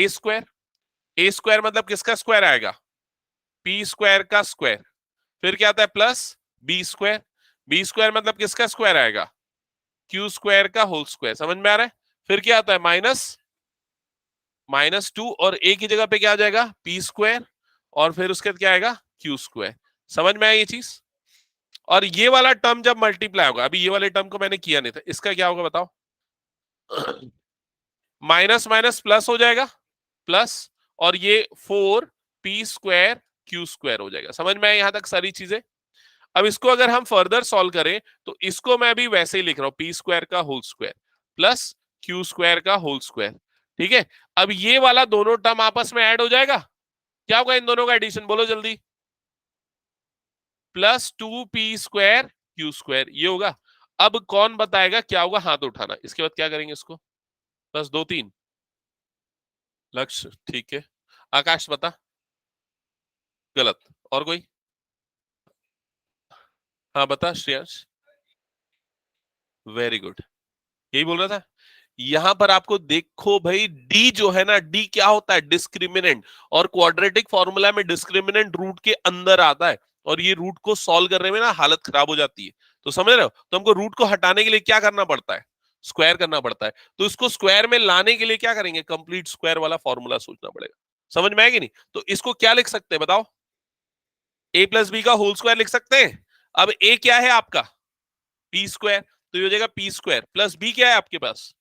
a² मतलब किसका स्क्वायर आएगा, p² का स्क्वायर, फिर क्या आता है प्लस b² मतलब किसका स्क्वायर आएगा, q² का होल स्क्वायर। समझ में आ रहा है? फिर क्या आता है -2, और a की जगह पे क्या आ जाएगा, p², और फिर उसके बाद क्या आएगा, q²। समझ में आया ये चीज? और ये वाला टर्म जब मल्टीप्लाई होगा, अभी ये वाले टर्म को मैंने किया नहीं था, इसका क्या होगा बताओ, माइनस माइनस प्लस हो जाएगा, प्लस, और ये 4p² q² हो जाएगा। समझ में आया यहां तक सारी चीजें? अब इसको अगर हम फर्दर सॉल्व करें, तो इसको मैं भी वैसे ही लिख रहा हूं, p² का होल स्क्वायर प्लस q² का होल स्क्वायर, ठीक है। अब ये वाला दोनों टर्म आपस में ऐड हो जाएगा, क्या होगा इन दोनों का एडिशन, बोलो जल्दी, +2p² q², ये होगा। अब कौन बताएगा क्या होगा, हाथ उठाना, इसके बाद क्या करेंगे इसको, बस 2-3। लक्ष्य, ठीक है। आकाश बता, गलत, और कोई? हाँ बता श्रेयांश, वेरी गुड, यही बोल रहा था। यहां पर आपको देखो भाई, डी जो है ना, डी क्या होता है, डिस्क्रिमिनेंट, और क्वाड्रेटिक फॉर्मूला में डिस्क्रिमिनेंट रूट के अंदर आता है, और ये रूट को सॉल्व करने में ना हालत खराब हो जाती है। तो समझ रहे हो, तो हमको रूट को हटाने के लिए क्या करना पड़ता है, स्क्वायर करना पड़ता है। तो इसको स्क्वायर में लाने के लिए क्या करेंगे, कंप्लीट स्क्वायर वाला फॉर्मूला सोचना पड़ेगा। समझ में आएगी नहीं? तो इसको क्या लिख सकते हैं बताओ, a + b का होल स्क्वायर लिख सकते हैं। अब a क्या है आपका, p², तो ये हो जाएगा p² प्लस b क्या है आपके पास,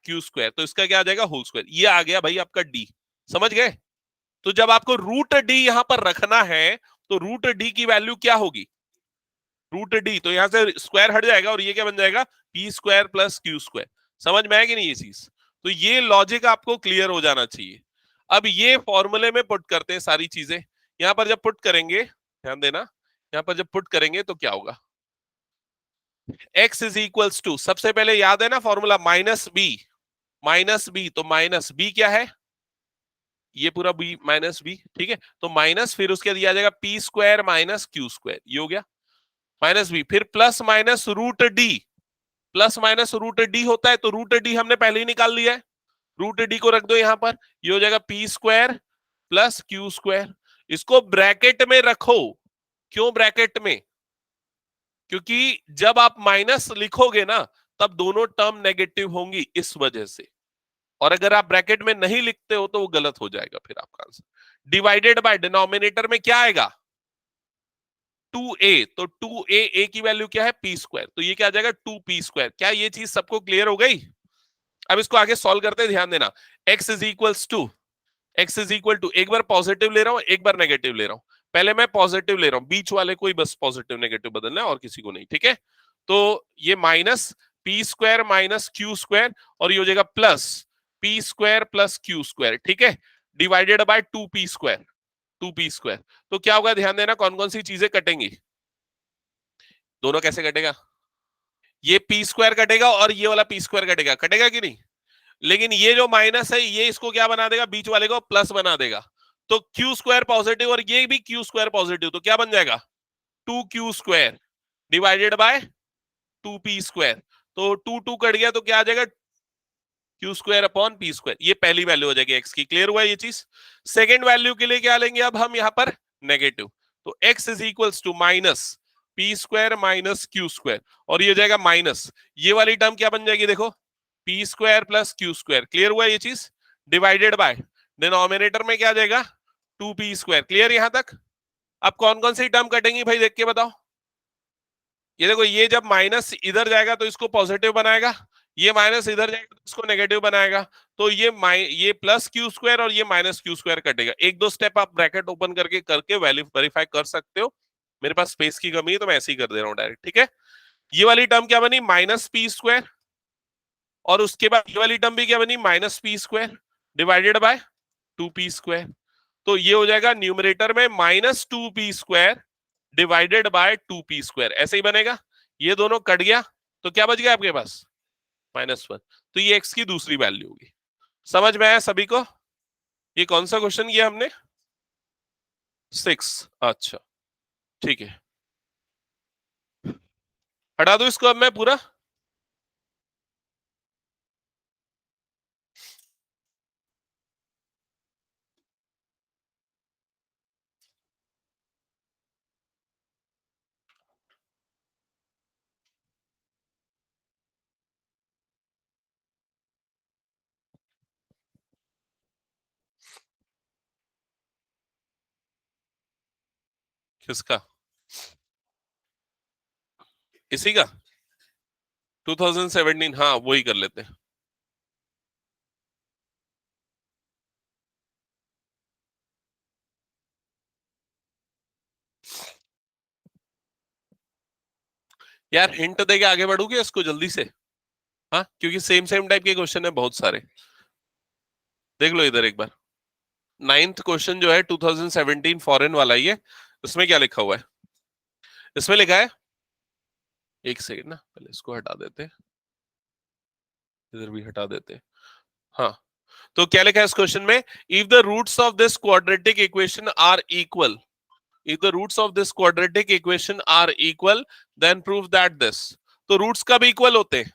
q², तो इसका क्या आ जाएगा, होल स्क्वायर। ये आ गया भाई आपका d, समझ गए? तो जब आपको √d यहां पर रखना है, तो √d की वैल्यू क्या होगी, √d, तो यहां से स्क्वायर हट जाएगा, और ये क्या बन जाएगा, p² प्लस q²। समझ में आएगी नहीं ये चीज? तो ये लॉजिक आपको क्लियर हो जाना चाहिए। अब ये फॉर्मूले में पुट करते हैं सारी चीजें। यहां पर जब पुट करेंगे, ध्यान देना, यहां पर जब पुट करेंगे तो क्या होगा, x इज इक्वल्स टू, सबसे पहले याद है ना formula, minus b, minus B, तो माइनस बी क्या है, ये पूरा बी माइनस बी, ठीक है, तो माइनस, फिर उसके दिया जाएगा p square minus q square, ये हो गया माइनस बी, फिर plus minus root d, plus minus root d होता है, तो रूट डी हमने पहले ही निकाल लिया है, रूट डी को रख दो यहां पर, ये हो जाएगा p square plus Q square, इसको ब्रैकेट में रखो। क्यों ब्रैकेट में, क्योंकि जब आप माइनस लिखोगे ना तब दोनों टर्म नेगेटिव होंगी, इस वजह से, और अगर आप ब्रैकेट में नहीं लिखते हो तो वो गलत हो जाएगा फिर आपका आंसर। डिवाइडेड बाय, डिनोमिनेटर में क्या आएगा, 2a, तो 2a, a की वैल्यू क्या है पी स्क्वायर, तो ये क्या आ जाएगा 2p स्क्वायर। क्या ये चीज सबको क्लियर हो गई? अब इसको आगे सॉल्व करते हैं, ध्यान देना, x is equals to, x is equal to, एक बार पॉजिटिव ले रहा हूं, एक बार नेगेटिव ले रहा हूं, पहले मैं पॉजिटिव ले रहा हूं, बीच वाले को ही बस पॉजिटिव नेगेटिव बदलना है और किसी को नहीं, ठीक है, तो ये minus p square minus q square, और ये हो जाएगा plus P square plus Q square, ठीक है, divided by 2p square, 2p square, तो क्या होगा, ध्यान देना कौन कौन सी चीजें कटेंगी, दोनों कैसे कटेगा, ये पी स्क्वायर कटेगा और ये वाला पी स्क्वायर कटेगा, कटेगा कि नहीं, लेकिन ये जो माइनस है ये इसको क्या बना देगा, बीच वाले को प्लस बना देगा, तो क्यू स्क्वायर पॉजिटिव और ये भी क्यू स्क्वायर पॉजिटिव, तो क्या बन जाएगा 2q square divided by 2p square, तो 2 कट गया तो क्या आ जाएगा Q square upon P square, ये पहली वैल्यू हो जाएगी एक्स की, क्लियर हुआ ये चीज। सेकेंड वैल्यू के लिए क्या लेंगे अब हम यहां पर, नेगेटिव, तो x is equals to minus p square minus q square, और ये हो जाएगा माइनस, ये वाली टर्म क्या बन जाएगी देखो, P square plus Q square, clear हुआ ये चीज, डिवाइडेड बाय, डिनोमिनेटर में क्या आ जाएगा 2p स्क्वायर, क्लियर यहां तक। अब कौन कौन सी टर्म कटेंगी भाई देख के बताओ, ये देखो, ये जब माइनस इधर जाएगा तो इसको पॉजिटिव बनाएगा, ये माइनस इधर जाएगा तो इसको नेगेटिव बनाएगा, तो ये प्लस क्यू स्क्वायर और ये माइनस क्यू स्क्वायर कटेगा, एक दो स्टेप आप ब्रैकेट ओपन करके वैल्यू वेरीफाई कर सकते हो, मेरे पास स्पेस की कमी है तो मैं ऐसे ही कर दे रहा हूँ डायरेक्ट, ठीक है। ये वाली टर्म क्या बनी, माइनस पी स्क्वायर, और उसके बाद ये वाली टर्म भी क्या बनी, minus p square divided by 2p square, तो ये हो जाएगा न्यूमरेटर में minus 2p square divided by 2p square, ऐसे ही बनेगा, ये दोनों कट गया तो क्या बच गया आपके पास -1, तो ये x की दूसरी वैल्यू होगी। समझ में आया सभी को? ये कौन सा क्वेश्चन किया हमने, 6, अच्छा ठीक है, हटा दो इसको अब मैं पूरा, किसका, इसी का 2017, हाँ वही कर लेते हैं। यार हिंट देके आगे बढ़ोगे इसको जल्दी से, हाँ क्योंकि सेम सेम टाइप के क्वेश्चन है बहुत सारे, देख लो इधर एक बार, 9th क्वेश्चन जो है 2017 फॉरेन वाला ही है, उसमें क्या लिखा हुआ है, इसमें लिखा है, एक सेकंड ना, पहले इसको हटा देते, इधर भी हटा देते, हाँ, तो क्या लिखा है इस क्वेश्चन में, if the roots of this quadratic equation are equal, if the roots of this quadratic equation are equal then prove that this, तो रूट्स कब इक्वल होते हैं,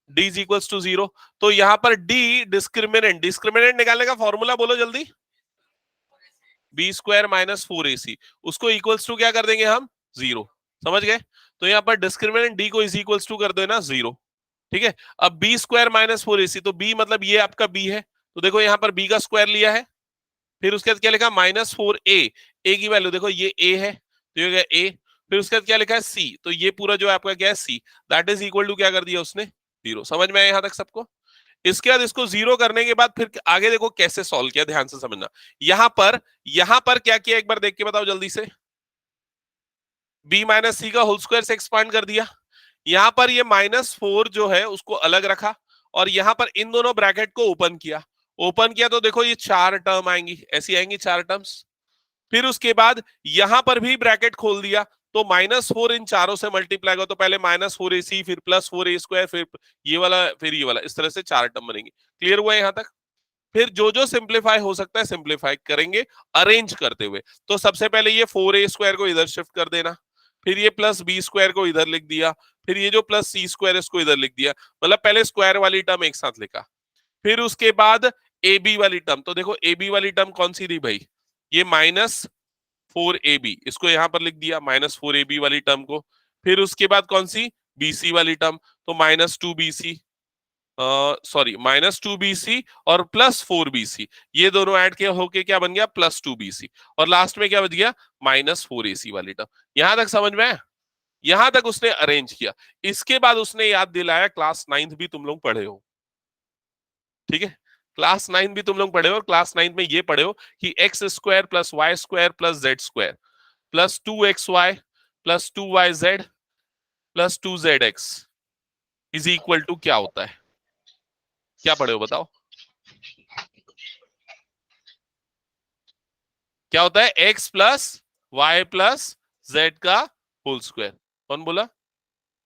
d is equals to 0, तो यहां पर d डिस्क्रिमिनेंट, डिस्क्रिमिनेंट निकालने का formula बोलो जल्दी, बी स्क्वायर माइनस 4ac, उसको इक्वल्स टू क्या कर देंगे हम 0, समझ गए, तो यहां पर डिस्क्रिमिनेंट d को इज इक्वल्स टू कर देना 0, ठीक है। अब बी स्क्वायर माइनस 4ac, तो b मतलब ये आपका b है, तो देखो यहां पर b का स्क्वायर लिया है, फिर उसके बाद क्या लिखा -4a, a की वैल्यू देखो ये a है तो ये a, फिर उसके बाद क्या लिखा है c, तो ये पूरा जो आपका क्या है c, that is equal to क्या कर दिया उसने 0, समझ में आया यहां तक सबको। इसके बाद इसको 0 करने के बाद फिर आगे देखो कैसे सॉल्व किया, ध्यान से समझना, यहां पर क्या किया एक बार देख के बताओ जल्दी से, b माइनस सी का होल स्क्वायर से एक्सपांड कर दिया, यहां पर ये -4 जो है उसको अलग रखा, और यहां पर इन दोनों ब्रैकेट को ओपन किया, ओपन किया तो देखो ये 4 टर्म आएंगी, ऐसी आएंगी 4 टर्म्स। फिर उसके बाद यहां पर भी ब्रैकेट खोल दिया तो -4 इन चारों से मल्टीप्लाई हो तो पहले -4ac फिर +4a² फिर ये वाला फिर ये वाला, इस तरह से 4 टर्म बनेंगी। क्लियर हुआ यहां तक? फिर जो जो सिंप्लीफाई हो सकता है सिंप्लीफाई करेंगे अरेंज करते हुए। तो सबसे पहले ये 4a² को इधर शिफ्ट कर देना, फिर ये +b² को इधर लिख दिया, फिर ये जो +c² इसको इधर लिख दिया, मतलब पहले स्क्वायर वाली टर्म एक साथ लिखा। फिर उसके बाद ए बी वाली टर्म, तो देखो ए बी वाली टर्म कौन सी थी भाई, ये -4ab, इसको यहां पर लिख दिया -4ab वाली टर्म को। फिर उसके बाद कौन सी, बीसी वाली टर्म, तो -2bc, सॉरी -2bc और +4bc, ये दोनों ऐड के होके क्या बन गया +2bc, और लास्ट में क्या बच गया -4ac वाली टर्म। यहां तक समझ में आया? यहां तक उसने अरेंज किया। इसके बाद उसने याद दिलाया क्लास 9th भी तुम लोग पढ़े हो, ठीक है, क्लास 9 भी तुम लोग पढ़े हो, क्लास 9 में ये पढ़े हो कि x² + y² + z² + 2xy + 2yz + 2zx is equal to क्या होता है? क्या पढ़े हो बताओ? क्या होता है? x + y + z का होल स्क्वायर। कौन बोला?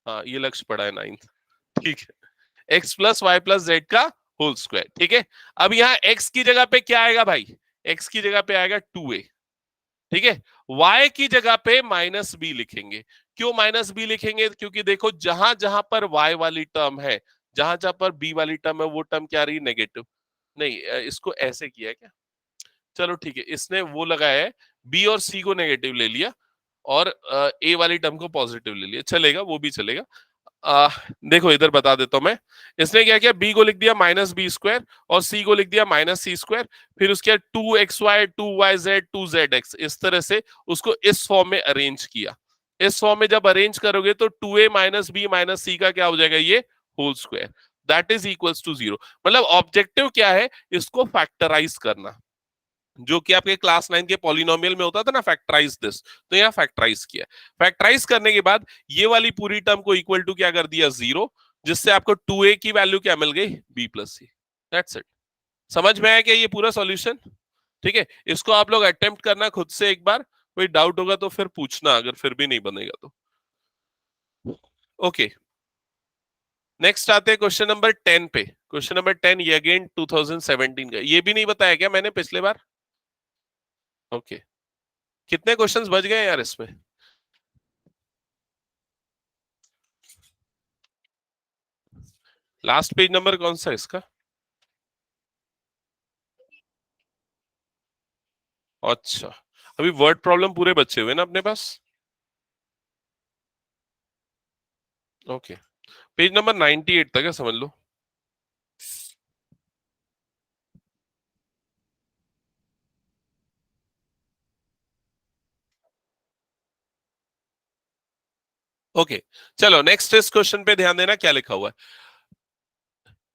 हाँ, ये लक्ष्य पढ़ा है 9th, ठीक है, x + y + z का होल स्क्वायर, ठीक है। अब यहाँ x की जगह पे क्या आएगा भाई? x की जगह पे आएगा 2a, ठीक है। y की जगह पे -b लिखेंगे। क्यों -b लिखेंगे? क्योंकि देखो जहां जहां पर y वाली टर्म है, जहां जहां पर b वाली टर्म है, वो टर्म क्या रही? नेगेटिव। नहीं, इसको ऐसे किया है क्या? चलो ठीक है, इसने वो लगाया है, बी और सी को नेगेटिव ले लिया और ए वाली टर्म को पॉजिटिव ले लिया, चलेगा, वो भी चलेगा। आ, देखो इधर बता देता हूं मैं, इसने क्या किया, बी को लिख दिया -b² और सी को लिख दिया -c², फिर उसके बाद 2xy 2yz 2zx, इस तरह से उसको इस फॉर्म में अरेंज किया। इस फॉर्म में जब अरेंज करोगे तो 2a - b - c का क्या हो जाएगा? ये whole square, that is equals to 0। मतलब ऑब्जेक्टिव क्या है? इसको फैक्टराइज करना, जो कि आपके क्लास 9 के पॉलिनोमियल में होता था ना, फैक्टराइज दिस, तो यहाँ फैक्टराइज किया। फैक्टराइज करने के बाद ये वाली पूरी टर्म को इक्वल टू क्या कर दिया? 0, जिससे आपको 2a की वैल्यू क्या मिल गई? b + c। That's it. समझ में आया क्या ये पूरा सॉल्यूशन? ठीक है, इसको आप लोग अटेम्प्ट करना खुद से एक बार, कोई डाउट होगा तो फिर पूछना, अगर फिर भी नहीं बनेगा तो। ओके, नेक्स्ट आते हैं क्वेश्चन नंबर 10 पे। क्वेश्चन नंबर 10 ये अगेन 2017 का, ये भी नहीं बताया क्या मैंने पिछले बार? ओके, कितने क्वेश्चंस बच गए यार इसमें? लास्ट पेज नंबर कौन सा है इसका? अच्छा, अभी वर्ड प्रॉब्लम पूरे बचे हुए ना अपने पास? ओके, पेज नंबर 98 तक है, समझ लो। ओके, चलो नेक्स्ट इस क्वेश्चन पे ध्यान देना, क्या लिखा हुआ है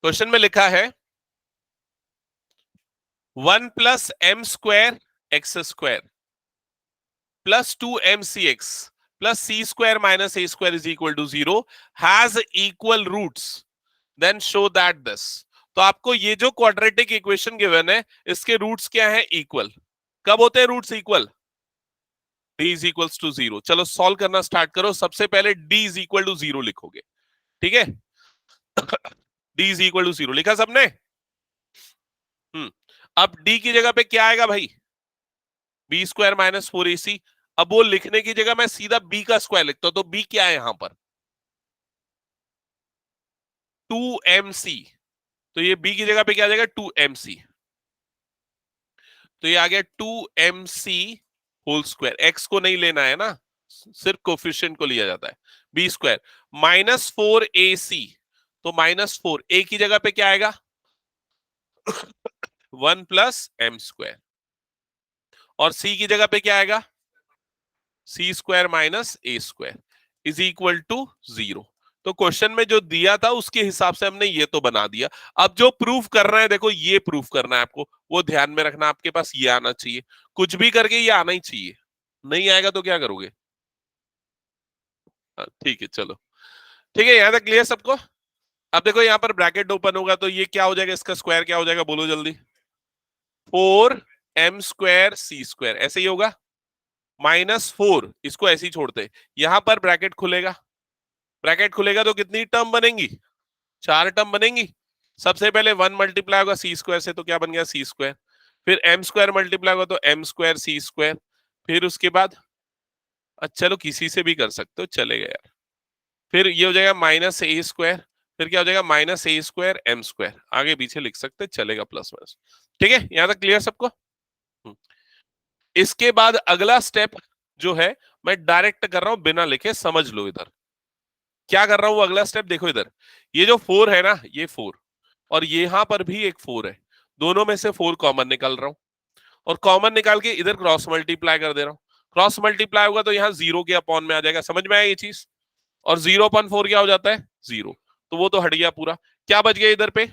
क्वेश्चन में? लिखा है 1 + m² x² + 2mcx + c² - a² is equal to 0 has equal roots, then show that this। तो आपको ये जो क्वाड्रेटिक इक्वेशन गिवन है, इसके रूट्स क्या है? इक्वल। कब होते हैं roots equal? d is equals to 0। चलो सॉल्व करना स्टार्ट करो। सबसे पहले d इज इक्वल टू 0 लिखोगे, ठीक है। d इज इक्वल टू 0 लिखा सबने? अब d की जगह पे क्या आएगा भाई? b² - 4ac। अब वो लिखने की जगह मैं सीधा b का स्क्वायर लिखता हूं, तो b क्या है यहां पर? 2mc। तो ये b की जगह पे क्या आ जाएगा? 2mc। तो ये आ गया 2mc होल स्क्वायर। x को नहीं लेना है ना, सिर्फ कोफिशिएंट को लिया जाता है। b² -4ac, तो -4 a की जगह पे क्या आएगा? 1 + m²। और c की जगह पे क्या आएगा? c² - a² is equal to 0। तो क्वेश्चन में जो दिया था उसके हिसाब से हमने ये तो बना दिया। अब जो प्रूफ करना है, देखो ये प्रूफ करना है आपको, वो ध्यान में रखना, आपके पास ये आना चाहिए। कुछ भी करके ये आना ही चाहिए, नहीं आएगा तो क्या करोगे? ठीक है, चलो ठीक है, यहां तक क्लियर सबको? अब देखो यहाँ पर ब्रैकेट ओपन होगा तो ये क्या हो जाएगा, इसका स्क्वायर क्या हो जाएगा, बोलो जल्दी। 4m² c², ऐसे ही होगा। -4, इसको ऐसे ही छोड़ते, यहां पर ब्रैकेट खुलेगा। ब्रैकेट खुलेगा तो कितनी टर्म बनेंगी, 4 टर्म बनेंगी। सबसे पहले 1 मल्टीप्लाई होगा c² से, तो क्या बन गया c²। फिर m² मल्टीप्लाई होगा तो m² c²। फिर उसके बाद चलो किसी से भी कर सकते हो, चलेगा यार। फिर ये हो जाएगा -a²। फिर क्या हो जाएगा -a² m²। आगे पीछे लिख सकते, चलेगा प्लस माइनस। ठीक है, यहां तक क्लियर सबको। इसके बाद अगला स्टेप जो है मैं डायरेक्ट कर रहा हूं, बिना लिखे, समझ लो। इधर क्या कर रहा हूं, अगला स्टेप देखो। इधर ये जो 4 है ना, ये 4, और यहां पर भी एक 4 है। दोनों में से 4 कॉमन निकाल रहा हूं, और कॉमन निकाल के इधर क्रॉस मल्टीप्लाई कर दे रहा हूं। क्रॉस मल्टीप्लाई होगा तो यहाँ 0 के अपॉन में आ जाएगा, समझ में आया ये चीज। और 0/4 क्या हो जाता है, 0। तो वो तो हट गया पूरा। क्या बच गया इधर पे,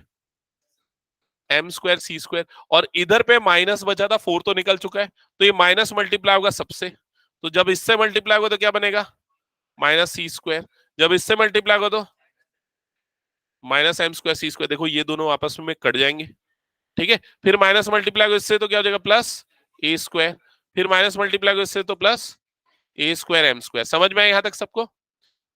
m² c²। और इधर पे माइनस बचा था, 4 तो निकल चुका है, तो ये माइनस मल्टीप्लाई होगा सबसे। तो जब इससे मल्टीप्लाई होगा तो क्या बनेगा, -c²। जब इससे मल्टीप्लाई होगा तो -m² c²। देखो ये दोनों आपस में कट जाएंगे, ठीक है। फिर माइनस मल्टीप्लाई होगा इससे तो क्या हो जाएगा, +a²। फिर माइनस मल्टीप्लाई होगा इससे तो +a² m²। समझ में आया यहाँ तक सबको।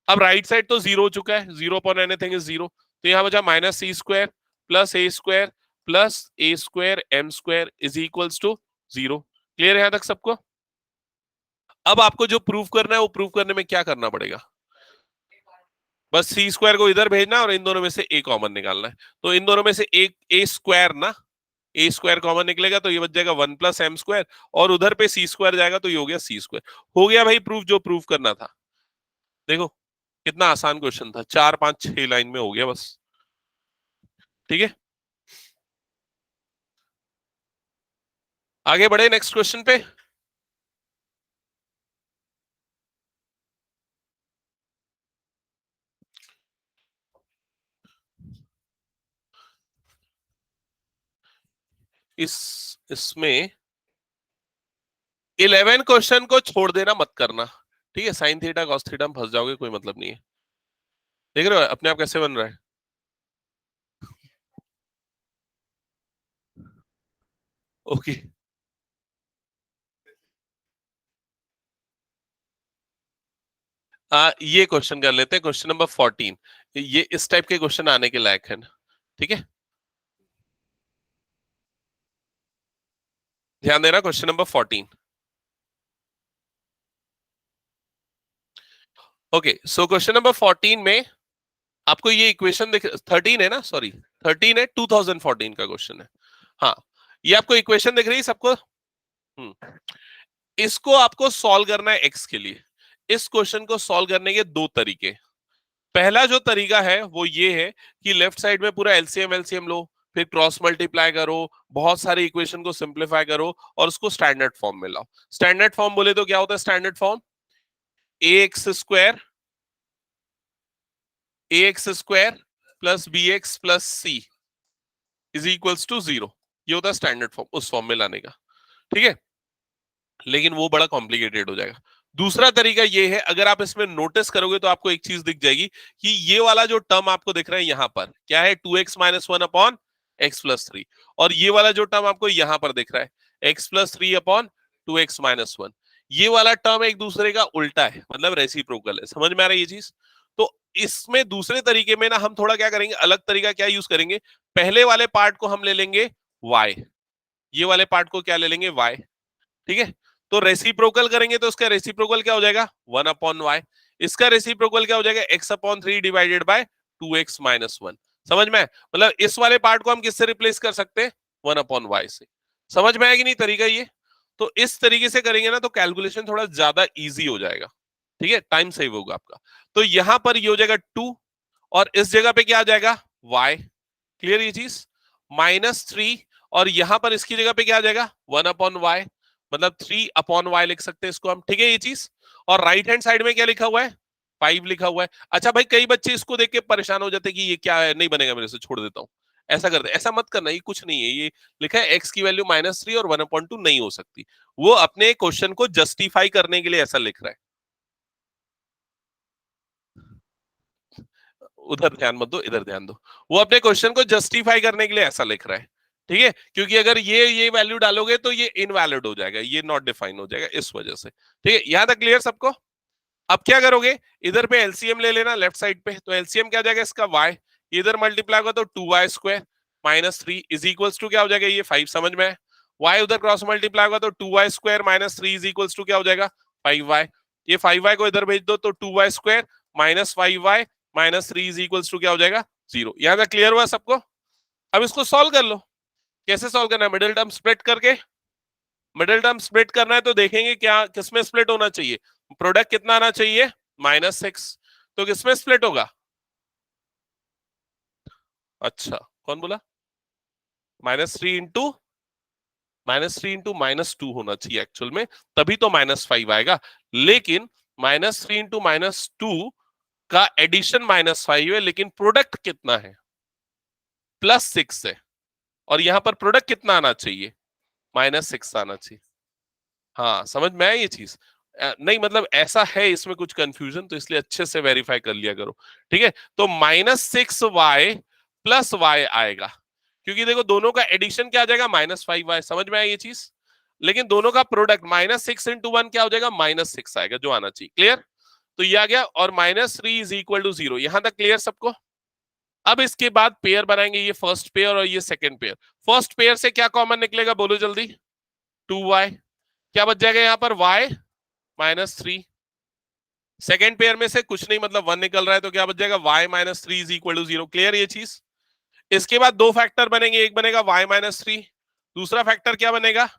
अब राइट साइड तो 0 हो चुका है, 0/anything=0। तो यहाँ बचा -c² +a² +a² m² = 0। Clear है यहाँ तक सबको। अब आपको जो प्रूव करना है, वो प्रूव करने में क्या करना पड़ेगा, बस c² को इधर भेजना और इन दोनों में से a कॉमन निकालना है। तो इन दोनों में से एक a² ना, a² कॉमन निकलेगा तो ये बच जाएगा 1 + m², और उधर पे c² जाएगा तो ये हो गया c²। हो गया भाई प्रूफ, जो प्रूफ करना था। देखो कितना आसान क्वेश्चन था, 4 5 6 लाइन में हो गया बस। ठीक है, आगे बढ़े नेक्स्ट क्वेश्चन पे। इसमें 11 क्वेश्चन को छोड़ देना, मत करना। ठीक है, साइन थीटा कॉस थीटा में फंस जाओगे, कोई मतलब नहीं है। देख रहे हो अपने आप कैसे बन रहा है। ओके, ये क्वेश्चन कर लेते हैं, क्वेश्चन नंबर 14। ये इस टाइप के क्वेश्चन आने के लायक है ना। ठीक है, ध्यान देना, question number 14। Okay, so question number 14 में आपको ये इक्वेशन दिख, 13 है ना, सॉरी 13 है, 2014 का क्वेश्चन है। हाँ, ये आपको इक्वेशन दिख रही है सबको। इसको आपको सॉल्व करना है एक्स के लिए। इस क्वेश्चन को सॉल्व करने के दो तरीके। पहला जो तरीका है वो ये है कि लेफ्ट साइड में पूरा एलसीएम एलसीएम लो, फिर क्रॉस मल्टीप्लाई करो, बहुत सारे इक्वेशन को सिंप्लीफाई करो और उसको स्टैंडर्ड फॉर्म में लाओ। स्टैंडर्ड फॉर्म बोले तो क्या होता है standard form, ax² plus bx plus c = 0। ये होता है स्टैंडर्ड फॉर्म, उस फॉर्म में लाने का। ठीक है, लेकिन वो बड़ा कॉम्प्लिकेटेड हो जाएगा। दूसरा तरीका ये है, अगर आप इसमें नोटिस करोगे तो आपको एक चीज दिख जाएगी कि ये वाला जो टर्म आपको दिख रहा है यहां पर क्या है, 2x - 1/x+3। और ये वाला जो टर्म आपको यहां पर दिख रहा है x+3/2x - 1। ये वाला टर्म एक दूसरे का उल्टा है, मतलब रेसिप्रोकल है। समझ में आ रहा है ये चीज। तो इसमें दूसरे तरीके में ना हम थोड़ा क्या करेंगे, अलग तरीका क्या यूज करेंगे। पहले वाले पार्ट को हम ले लेंगे y, ये वाले पार्ट को क्या ले लेंगे y। ठीक है, तो रेसिप्रोकल करेंगे तो उसका रेसिप्रोकल क्या हो जाएगा 1/y। इसका रेसिप्रोकल क्या हो जाएगा x/3 डिवाइडेड बाय 2x - 1। समझ में, मतलब इस वाले पार्ट को हम किससे रिप्लेस कर सकते हैं, 1/y से। समझ में आएगी नहीं तरीका ये। तो इस तरीके से करेंगे ना तो कैलकुलेशन थोड़ा ज्यादा इजी हो जाएगा। ठीक है, टाइम सेव होगा आपका। तो यहां पर ये हो जाएगा 2, और इस जगह पे क्या आ जाएगा y। क्लियर ये चीज, -3, और यहां पर इसकी जगह पे क्या आ जाएगा 1/y, मतलब 3/y लिख सकते हैं इसको हम। ठीक है ये चीज, और राइट हैंड साइड में क्या लिखा हुआ है 5 लिखा हुआ है। अच्छा भाई, कई बच्चे इसको देख के परेशान हो जाते हैं कि ये क्या है, नहीं बनेगा मेरे से, छोड़ देता हूं। ऐसा करते, ऐसा मत करना, ये कुछ नहीं है। ये लिखा है x की वैल्यू -3 और 1/2 नहीं हो सकती। वो अपने क्वेश्चन को जस्टिफाई करने के लिए ऐसा लिख रहा है। उधर ध्यान मत दो, इधर ध्यान दो। वो अपने क्वेश्चन को जस्टिफाई करने के लिए ऐसा लिख रहा है, ठीक है, क्योंकि अगर ये वैल्यू डालोगे तो ये इनवैलिड हो जाएगा, ये नॉट डिफाइन हो जाएगा, इस वजह से। ठीक है, यहां तक क्लियर सबको? अब क्या करोगे, इधर पे एलसीएम ले लेना लेफ्ट साइड पे, तो एलसीएम क्या जाएगा इसका y, इधर मल्टीप्लाई होगा तो 2y square minus 3 is equals to क्या हो जाएगा, ये 5, समझ में है? y उधर क्रॉस मल्टीप्लाई होगा तो 2y square minus 3 is equals to क्या हो जाएगा, 5y। ये 5y को इधर भेज दो तो 2y square minus 5y minus 3 is equals to क्या हो जाएगा, 0। यहां तक क्लियर हुआ सबको? अब इसको सॉल्व कर लो। कैसे सॉल्व करना है, मिडिल टर्म स्प्लिट करके। मिडिल टर्म स्प्लिट करना है तो देखेंगे क्या किसमें स्प्लिट होना चाहिए, प्रोडक्ट कितना आना चाहिए, -6, तो किसमें स्प्लिट होगा? अच्छा, कौन बोला? -3 इंटू -2 होना चाहिए एक्चुअल में, तभी तो -5 आएगा। लेकिन -3 इंटू -2 का एडिशन -5 है, लेकिन प्रोडक्ट कितना है, +6 है, और यहां पर प्रोडक्ट कितना आना चाहिए, -6 आना चाहिए। हाँ, समझ में आया ये चीज? नहीं मतलब ऐसा है इसमें कुछ कंफ्यूजन, तो इसलिए अच्छे से वेरीफाई कर लिया करो। ठीक है, तो -6y प्लस y आएगा, क्योंकि देखो दोनों का एडिशन क्या आ जाएगा, -5y, समझ में आया ये चीज? लेकिन दोनों का प्रोडक्ट -6 इंटू 1 क्या हो जाएगा, -6 आएगा, जो आना चाहिए। क्लियर? तो ये आ गया, और -3 इज इक्वल टू 0। यहां तक क्लियर सबको? अब इसके बाद पेयर बनाएंगे, ये फर्स्ट पेयर और ये सेकेंड पेयर। फर्स्ट पेयर से क्या कॉमन निकलेगा, बोलो जल्दी? 2y। क्या बच जाएगा यहाँ पर, y -3। सेकेंड पेयर में से कुछ नहीं, मतलब 1 निकल रहा है, तो क्या बच जाएगा, y -3 is equal to 0। Clear ये चीज? इसके बाद दो फैक्टर बनेंगे, एक बनेगा y -3, दूसरा फैक्टर क्या बनेगा,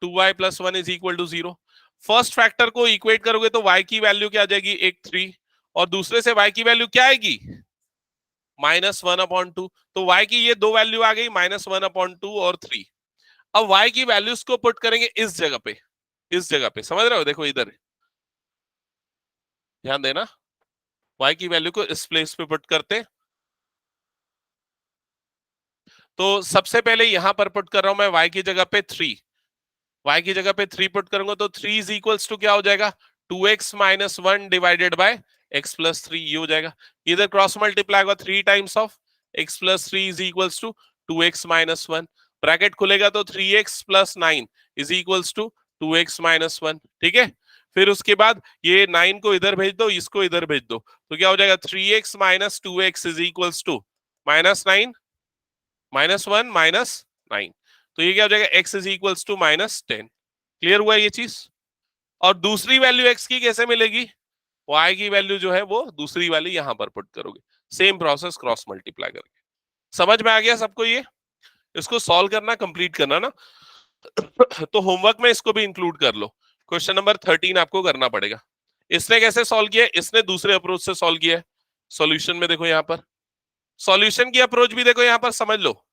2y + 1 is equal to 0। First factor को इक्वेट करोगे तो y की वैल्यू क्या आ जाएगी, एक 3, और दूसरे से y की वैल्यू क्या आएगी, -1/2। तो y की ये दो वैल्यू आ गई, -1/2 और 3। अब y की वैल्यूज को पुट करेंगे इस जगह पे, इस जगह पे, समझ रहे हो? देखो इधर ध्यान देना, y की वैल्यू को इस प्लेस पे पुट करते। तो सबसे पहले यहां पर पुट कर रहा हूं मैं y की जगह पे 3, y की जगह पे 3 पुट करूंगा तो 3 इज इक्वल्स टू क्या हो जाएगा, 2x - 1 डिवाइडेड बाय x + 3, ये हो जाएगा। इधर क्रॉस मल्टीप्लाई होगा 3 times of x + 3 is equals to 2x - 1, bracket खुलेगा तो 3x + 9 is equals to 2x - 1। ठीक है, फिर उसके बाद ये 9 को इधर भेज दो, इसको इधर भेज दो, तो क्या हो जाएगा, 3x - 2x is equals to -9 -1 -9, तो ये क्या हो जाएगा, x is equals to -10। Clear हुआ ये चीज? और दूसरी वैल्यू x की कैसे मिलेगी, y की वैल्यू जो है वो दूसरी वाली यहां पर पुट करोगे, सेम प्रोसेस क्रॉस मल्टीप्लाई करके। समझ में आ गया सबको? ये इसको सॉल्व करना, कंप्लीट करना ना। तो होमवर्क में इसको भी इंक्लूड कर लो। क्वेश्चन नंबर 13 आपको करना पड़ेगा। इसने कैसे सॉल्व किया, इसने दूसरे अप्रोच से सॉल्व किया है। सॉल्यूशन में देखो, यहां पर सॉल्यूशन की अप्रोच भी देखो, यहां पर समझ लो,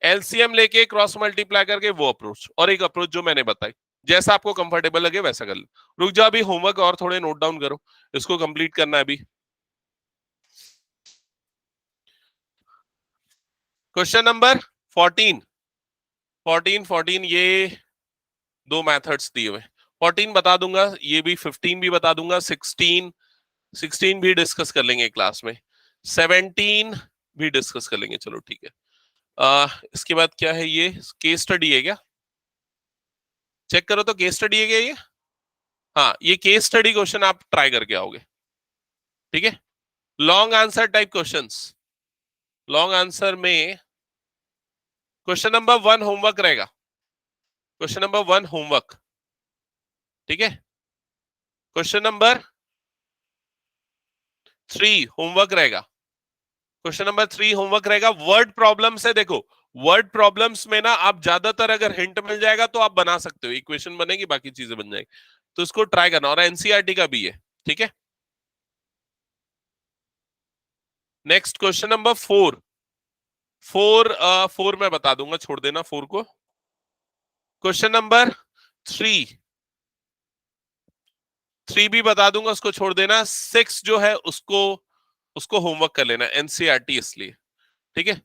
एलसीएम लेके क्रॉस मल्टीप्लाई करके वो अप्रोच, और एक अप्रोच जो मैंने बताई, जैसा आपको कंफर्टेबल लगे वैसा कर लो। रुक जाओ, अभी होमवर्क और थोड़े नोट डाउन करो, इसको कंप्लीट करना है अभी। क्वेश्चन नंबर 14 14 ये दो मेथड्स दिए हुए, 14 बता दूंगा, ये भी 15 भी बता दूंगा, 16 भी डिस्कस कर लेंगे क्लास में, 17 भी डिस्कस कर लेंगे। चलो ठीक है। इसके बाद क्या है, ये केस स्टडी है क्या, चेक करो तो, केस स्टडी है क्या ये? हाँ, ये केस स्टडी क्वेश्चन आप ट्राई करके आओगे। ठीक है, long answer type questions. Long answer में क्वेश्चन नंबर 1 होमवर्क रहेगा, क्वेश्चन नंबर 1 होमवर्क। ठीक है, क्वेश्चन नंबर 3 होमवर्क रहेगा, क्वेश्चन नंबर 3 होमवर्क रहेगा। वर्ड प्रॉब्लम से देखो, वर्ड प्रॉब्लम्स में ना आप ज्यादातर अगर हिंट मिल जाएगा तो आप बना सकते हो, इक्वेशन बनेगी, बाकी चीजें बन जाएगी, तो इसको ट्राई करना। और एनसीईआरटी का भी है। ठीक है, नेक्स्ट क्वेश्चन नंबर 4। 4 मैं बता दूंगा, छोड़ देना 4 को। क्वेश्चन नंबर 3 भी बता दूंगा, उसको छोड़ देना। 6 जो है उसको उसको होमवर्क कर लेना, एनसीईआरटी इसलिए। ठीक है,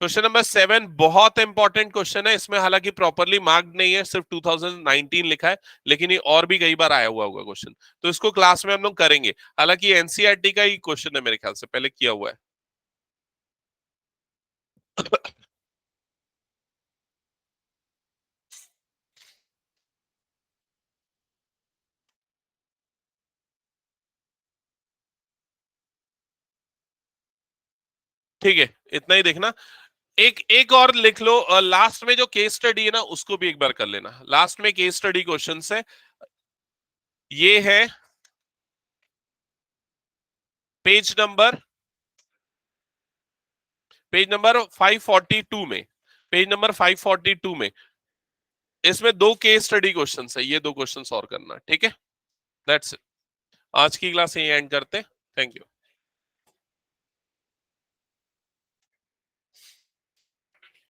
क्वेश्चन नंबर 7 बहुत इंपॉर्टेंट क्वेश्चन है, इसमें हालांकि प्रॉपरली मार्क्ड नहीं है, सिर्फ 2019 लिखा है, लेकिन ये और भी कई बार आया हुआ होगा क्वेश्चन, तो इसको क्लास में हम लोग करेंगे। हालांकि एनसीईआरटी का ही क्वेश्चन है, मेरे ख्याल से पहले किया हुआ है। ठीक है, इतना ही देखना। एक एक और लिख लो, लास्ट में जो केस स्टडी है ना उसको भी एक बार कर लेना। लास्ट में केस स्टडी क्वेश्चन है, ये है पेज नंबर 542 में, पेज नंबर 542 में। इसमें 2 केस स्टडी क्वेश्चन है, ये 2 क्वेश्चन और करना, ठीक है। That's it. आज की क्लास यही एंड करते हैं। Thank you.